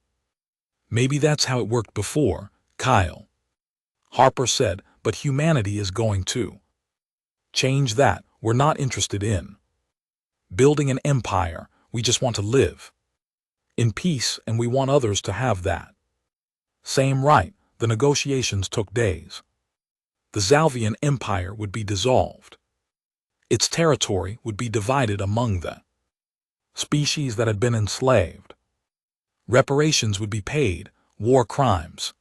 Maybe that's how it worked before, Kyle. Harper said, but humanity is going to change that. We're not interested in building an empire. We just want to live in peace, and we want others to have that same right. The negotiations took days. The Zalvian Empire would be dissolved. Its territory would be divided among the species that had been enslaved. Reparations would be paid, war crimes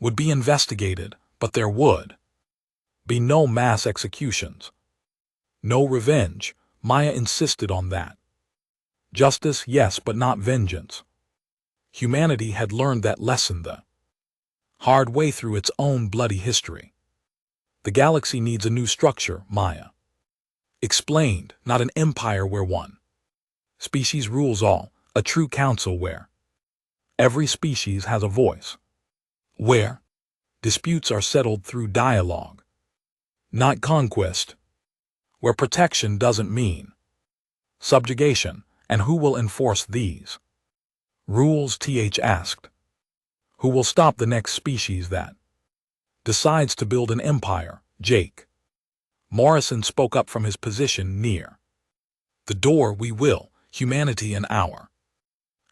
would be investigated, but there would be no mass executions. No revenge. Maya insisted on that. Justice, yes, but not vengeance. Humanity had learned that lesson the hard way through its own bloody history. The galaxy needs a new structure, Maya explained, not an empire where one species rules all, a true council where every species has a voice, where disputes are settled through dialogue, not conquest, where protection doesn't mean subjugation, and who will enforce these rules? TH asked. Who will stop the next species that decides to build an empire? Jake Morrison spoke up from his position near the door. We will, humanity and our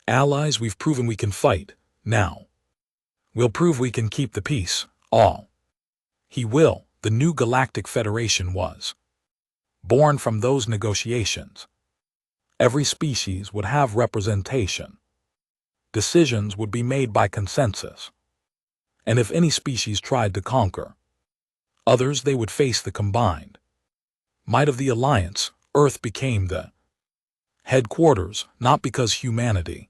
allies. We've proven we can fight. Now we'll prove we can keep the peace. All. He will. The new Galactic Federation was born from those negotiations. Every species would have representation. Decisions would be made by consensus. And if any species tried to conquer others, they would face the combined might of the Alliance. Earth became the headquarters, not because humanity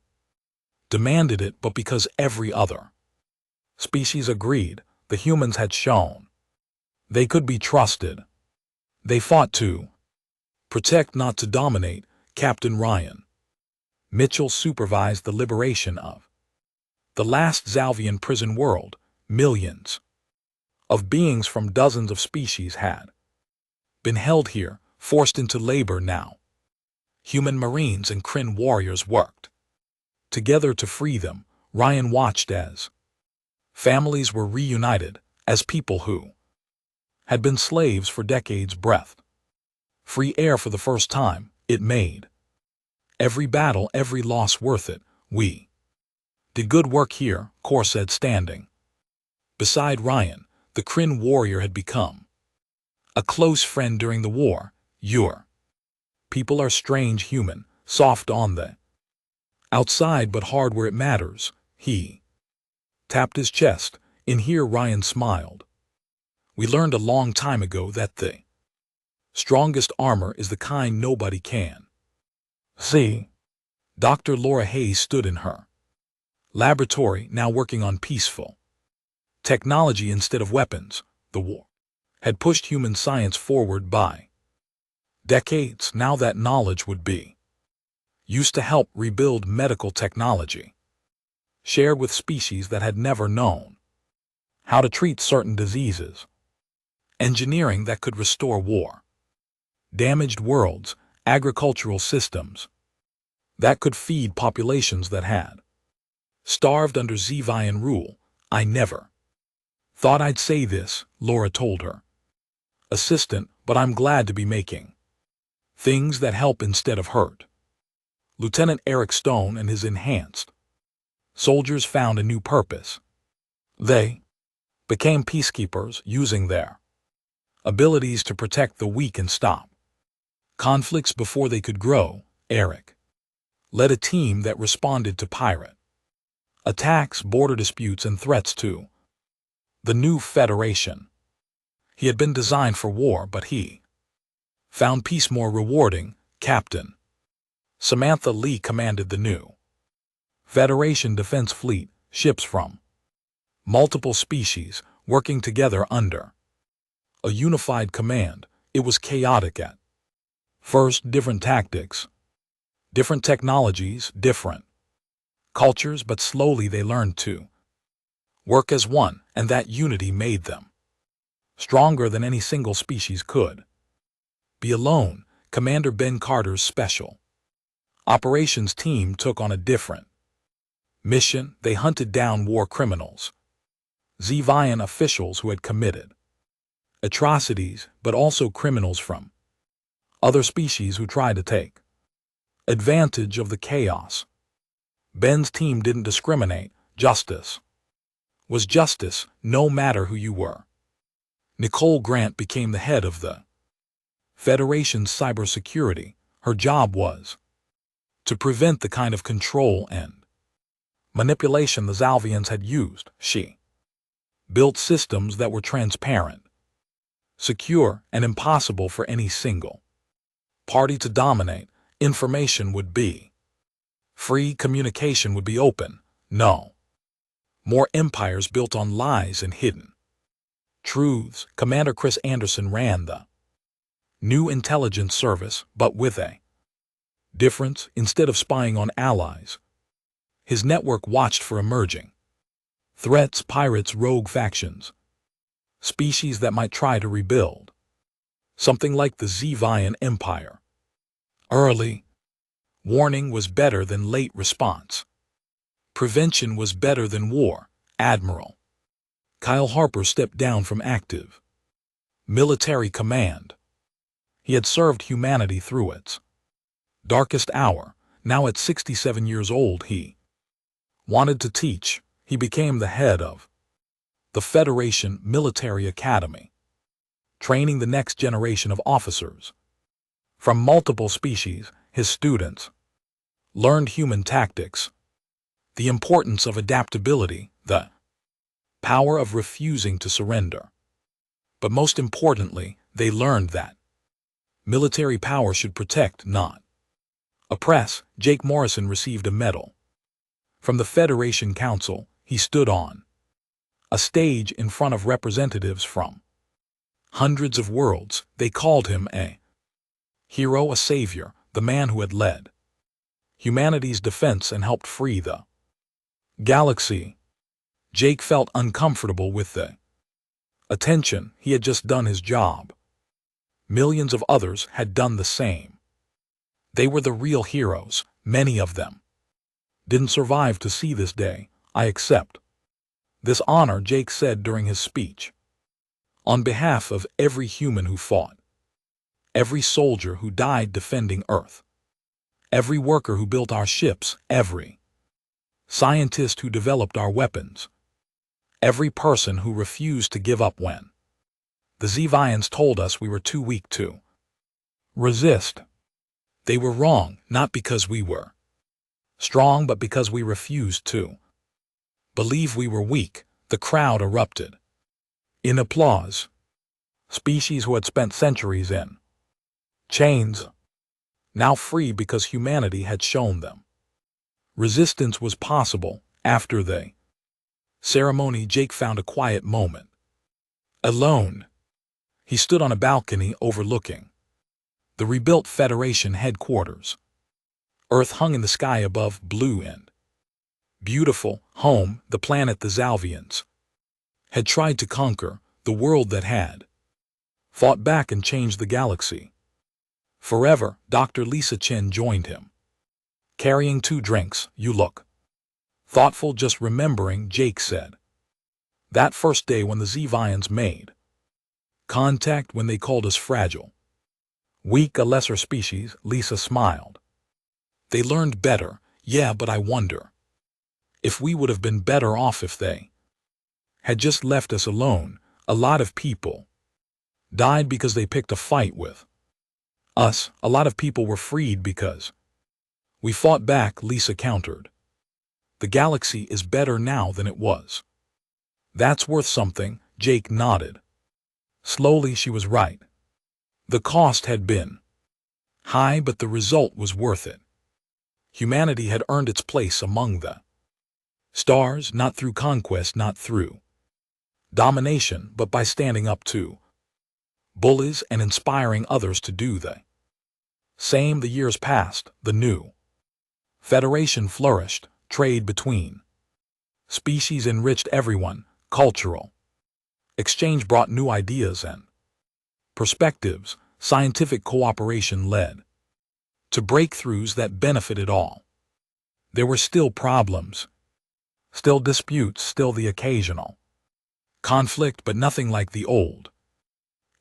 demanded it, but because every other species agreed. The humans had shown they could be trusted. They fought to protect, not to dominate. Captain Ryan Mitchell supervised the liberation of the last Zalvian prison world. Millions of beings from dozens of species had been held here, forced into labor. Now human marines and Kryn warriors worked together to free them. Ryan watched as families were reunited, as people who had been slaves for decades breathed free air for the first time. It made every battle, every loss worth it. We did good work here, Kor said, standing beside Ryan. The Kryn warrior had become a close friend during the war. Your people are strange, human, soft on the outside but hard where it matters. He tapped his chest. In here, Ryan smiled. We learned a long time ago that the strongest armor is the kind nobody can see. Dr. Laura Hayes stood in her laboratory, now working on peaceful technology instead of weapons. The war had pushed human science forward by decades. Now that knowledge would be used to help rebuild medical technology, shared with species that had never known how to treat certain diseases, engineering that could restore war damaged worlds, agricultural systems that could feed populations that had starved under Zevian rule. I never thought I'd say this, Laura told her assistant, but I'm glad to be making things that help instead of hurt. Lieutenant Eric Stone and his enhanced soldiers found a new purpose. They became peacekeepers, using their abilities to protect the weak and stop conflicts before they could grow. Eric led a team that responded to pirate attacks, border disputes, and threats to the new Federation. He had been designed for war, but he found peace more rewarding. Captain Samantha Lee commanded the new Federation Defense Fleet, ships from multiple species working together under a unified command. It was chaotic at first, different tactics, different technologies, different cultures, but slowly they learned to work as one, and that unity made them stronger than any single species could be alone. Commander Ben Carter's special operations team took on a different mission. They hunted down war criminals, Zevian officials who had committed atrocities, but also criminals from other species who tried to take advantage of the chaos. Ben's team didn't discriminate. Justice was justice, no matter who you were. Nicole Grant became the head of the Federation's cybersecurity. Her job was to prevent the kind of control and manipulation the Zalvians had used. She built systems that were transparent, secure, and impossible for any single party to dominate. Information would be free, communication would be open. No more empires built on lies and hidden truths. Commander Chris Anderson ran the new intelligence service, but with a difference. Instead of spying on allies, his network watched for emerging threats, pirates, rogue factions, species that might try to rebuild. Something like the Zevian Empire. Early warning was better than late response. Prevention was better than war. Admiral Kyle Harper stepped down from active military command. He had served humanity through its darkest hour. Now at 67 years old, he wanted to teach. He became the head of the Federation Military Academy, training the next generation of officers from multiple species. His students learned human tactics, the importance of adaptability, the power of refusing to surrender. But most importantly, they learned that military power should protect, not oppress. Jake Morrison received a medal from the Federation Council. He stood on a stage in front of representatives from hundreds of worlds. They called him a hero, a savior, the man who had led humanity's defense and helped free the galaxy. Jake felt uncomfortable with the attention. He had just done his job. Millions of others had done the same. They were the real heroes. Many of them didn't survive to see this day. I accept this honor, Jake said during his speech. On behalf of every human who fought, every soldier who died defending Earth, every worker who built our ships, every scientist who developed our weapons, every person who refused to give up when the Zevians told us we were too weak to resist. They were wrong, not because we were strong, but because we refused to believe we were weak. The crowd erupted in applause. Species who had spent centuries in chains, now free because humanity had shown them resistance was possible. After the ceremony, Jake found a quiet moment. Alone, he stood on a balcony overlooking the rebuilt Federation headquarters. Earth hung in the sky above, blue and beautiful. Home, the planet the Zalvians had tried to conquer, the world that had fought back and changed the galaxy forever. Dr. Lisa Chen joined him, carrying 2 drinks. You look thoughtful. Just remembering, Jake said. That first day when the Zevians made contact, when they called us fragile, weak, a lesser species, Lisa smiled. They learned better. Yeah, but I wonder if we would have been better off if they had just left us alone. A lot of people died because they picked a fight with us. A lot of people were freed because we fought back, Lisa countered. The galaxy is better now than it was. That's worth something, Jake nodded. Slowly, she was right. The cost had been high, but the result was worth it. Humanity had earned its place among the stars, not through conquest, not through domination, but by standing up to bullies and inspiring others to do the same. The years passed. The new Federation flourished. Trade between species enriched everyone. Cultural exchange brought new ideas and perspectives. scientific cooperation led to breakthroughs that benefited all. There were still problems, still disputes, still the occasional conflict, but nothing like the old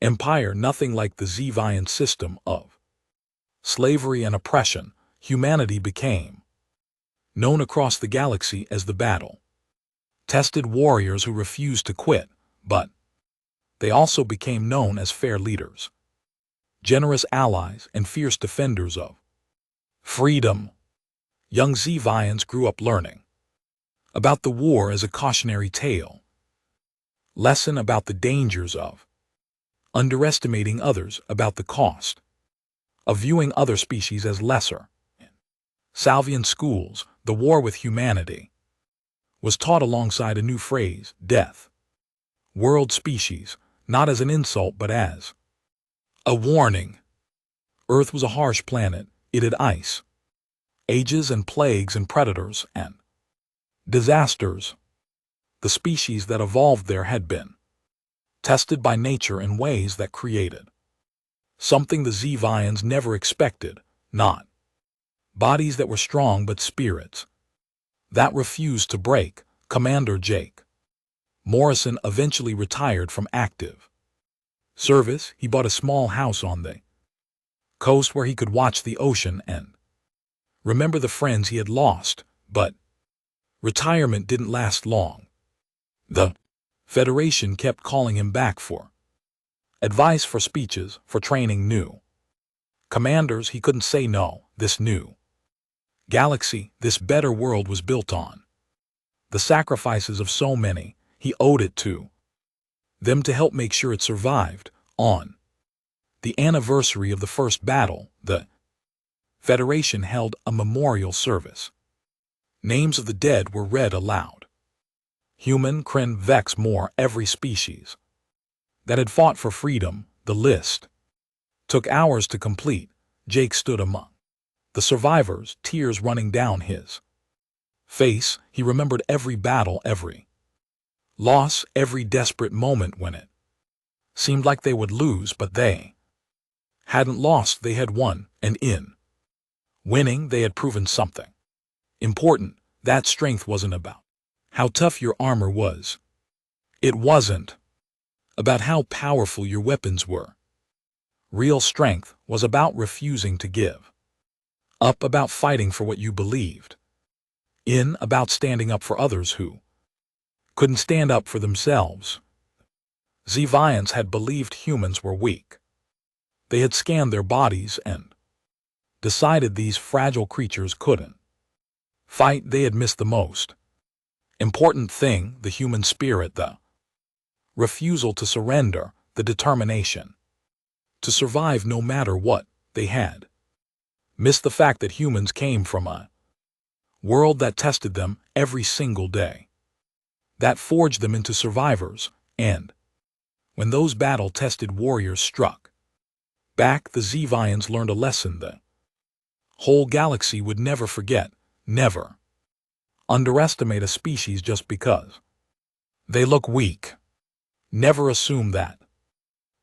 empire, nothing like the Zevian system of slavery and oppression. Humanity became known across the galaxy as the battle-tested warriors who refused to quit, but they also became known as fair leaders, generous allies, and fierce defenders of freedom. Young Zevians grew up learning about the war as a cautionary tale, lesson about the dangers of underestimating others, about the cost of viewing other species as lesser. In Salvian schools, the war with humanity was taught alongside a new phrase, death. World species, not as an insult but as a warning. Earth was a harsh planet. It had ice, ages and plagues and predators and disasters. The species that evolved there had been tested by nature in ways that created something the Zevians never expected, not bodies that were strong but spirits that refused to break. Commander Jake Morrison eventually retired from active service. He bought a small house on the coast where he could watch the ocean and remember the friends he had lost, but retirement didn't last long. The Federation kept calling him back for advice, for speeches, for training new commanders. He couldn't say no. This new galaxy, this better world was built on the sacrifices of so many. He owed it to them to help make sure it survived. On the anniversary of the first battle, the Federation held a memorial service. Names of the dead were read aloud. Human, Kryn, Vex, more, every species that had fought for freedom. The list took hours to complete. Jake stood among the survivors, tears running down his face. He remembered every battle, every loss, every desperate moment when it seemed like they would lose, but they hadn't lost, they had won, and in winning they had proven something important. That strength wasn't about how tough your armor was. It wasn't about how powerful your weapons were. Real strength was about refusing to give up, about fighting for what you believed in, about standing up for others who couldn't stand up for themselves. Zevians had believed humans were weak. They had scanned their bodies and decided these fragile creatures couldn't fight. They had missed the most important thing, the human spirit, the refusal to surrender, the determination to survive no matter what. They had missed the fact that humans came from a world that tested them every single day, that forged them into survivors, and when those battle-tested warriors struck back, the Zevians learned a lesson the whole galaxy would never forget. Never underestimate a species just because they look weak. Never assume that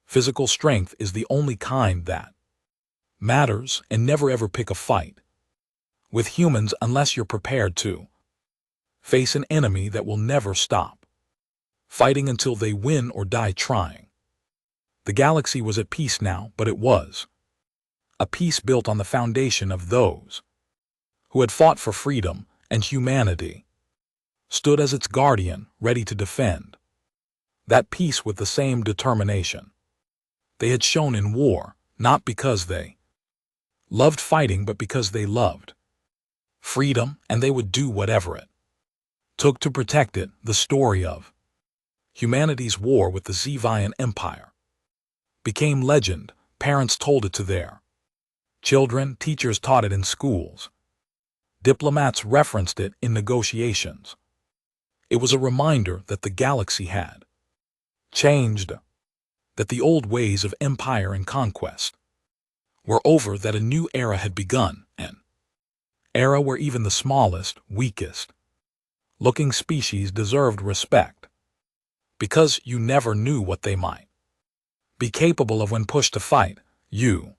physical strength is the only kind that matters, and never ever pick a fight with humans unless you're prepared to face an enemy that will never stop fighting until they win or die trying. The galaxy was at peace now, but it was a peace built on the foundation of those who had fought for freedom, and humanity stood as its guardian, ready to defend that peace with the same determination they had shown in war, not because they loved fighting, but because they loved freedom, and they would do whatever it took to protect it. The story of humanity's war with the Zevian Empire became legend. Parents told it to their children, teachers taught it in schools, diplomats referenced it in negotiations. It was a reminder that the galaxy had changed, that the old ways of empire and conquest were over, that a new era had begun, an era where even the smallest, weakest-looking species deserved respect, because you never knew what they might be capable of when pushed to fight. You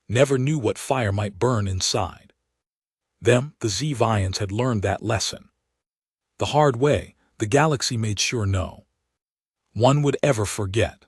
never knew what fire might burn inside. Them, the Zevians had learned that lesson. The hard way. The galaxy made sure no one would ever forget.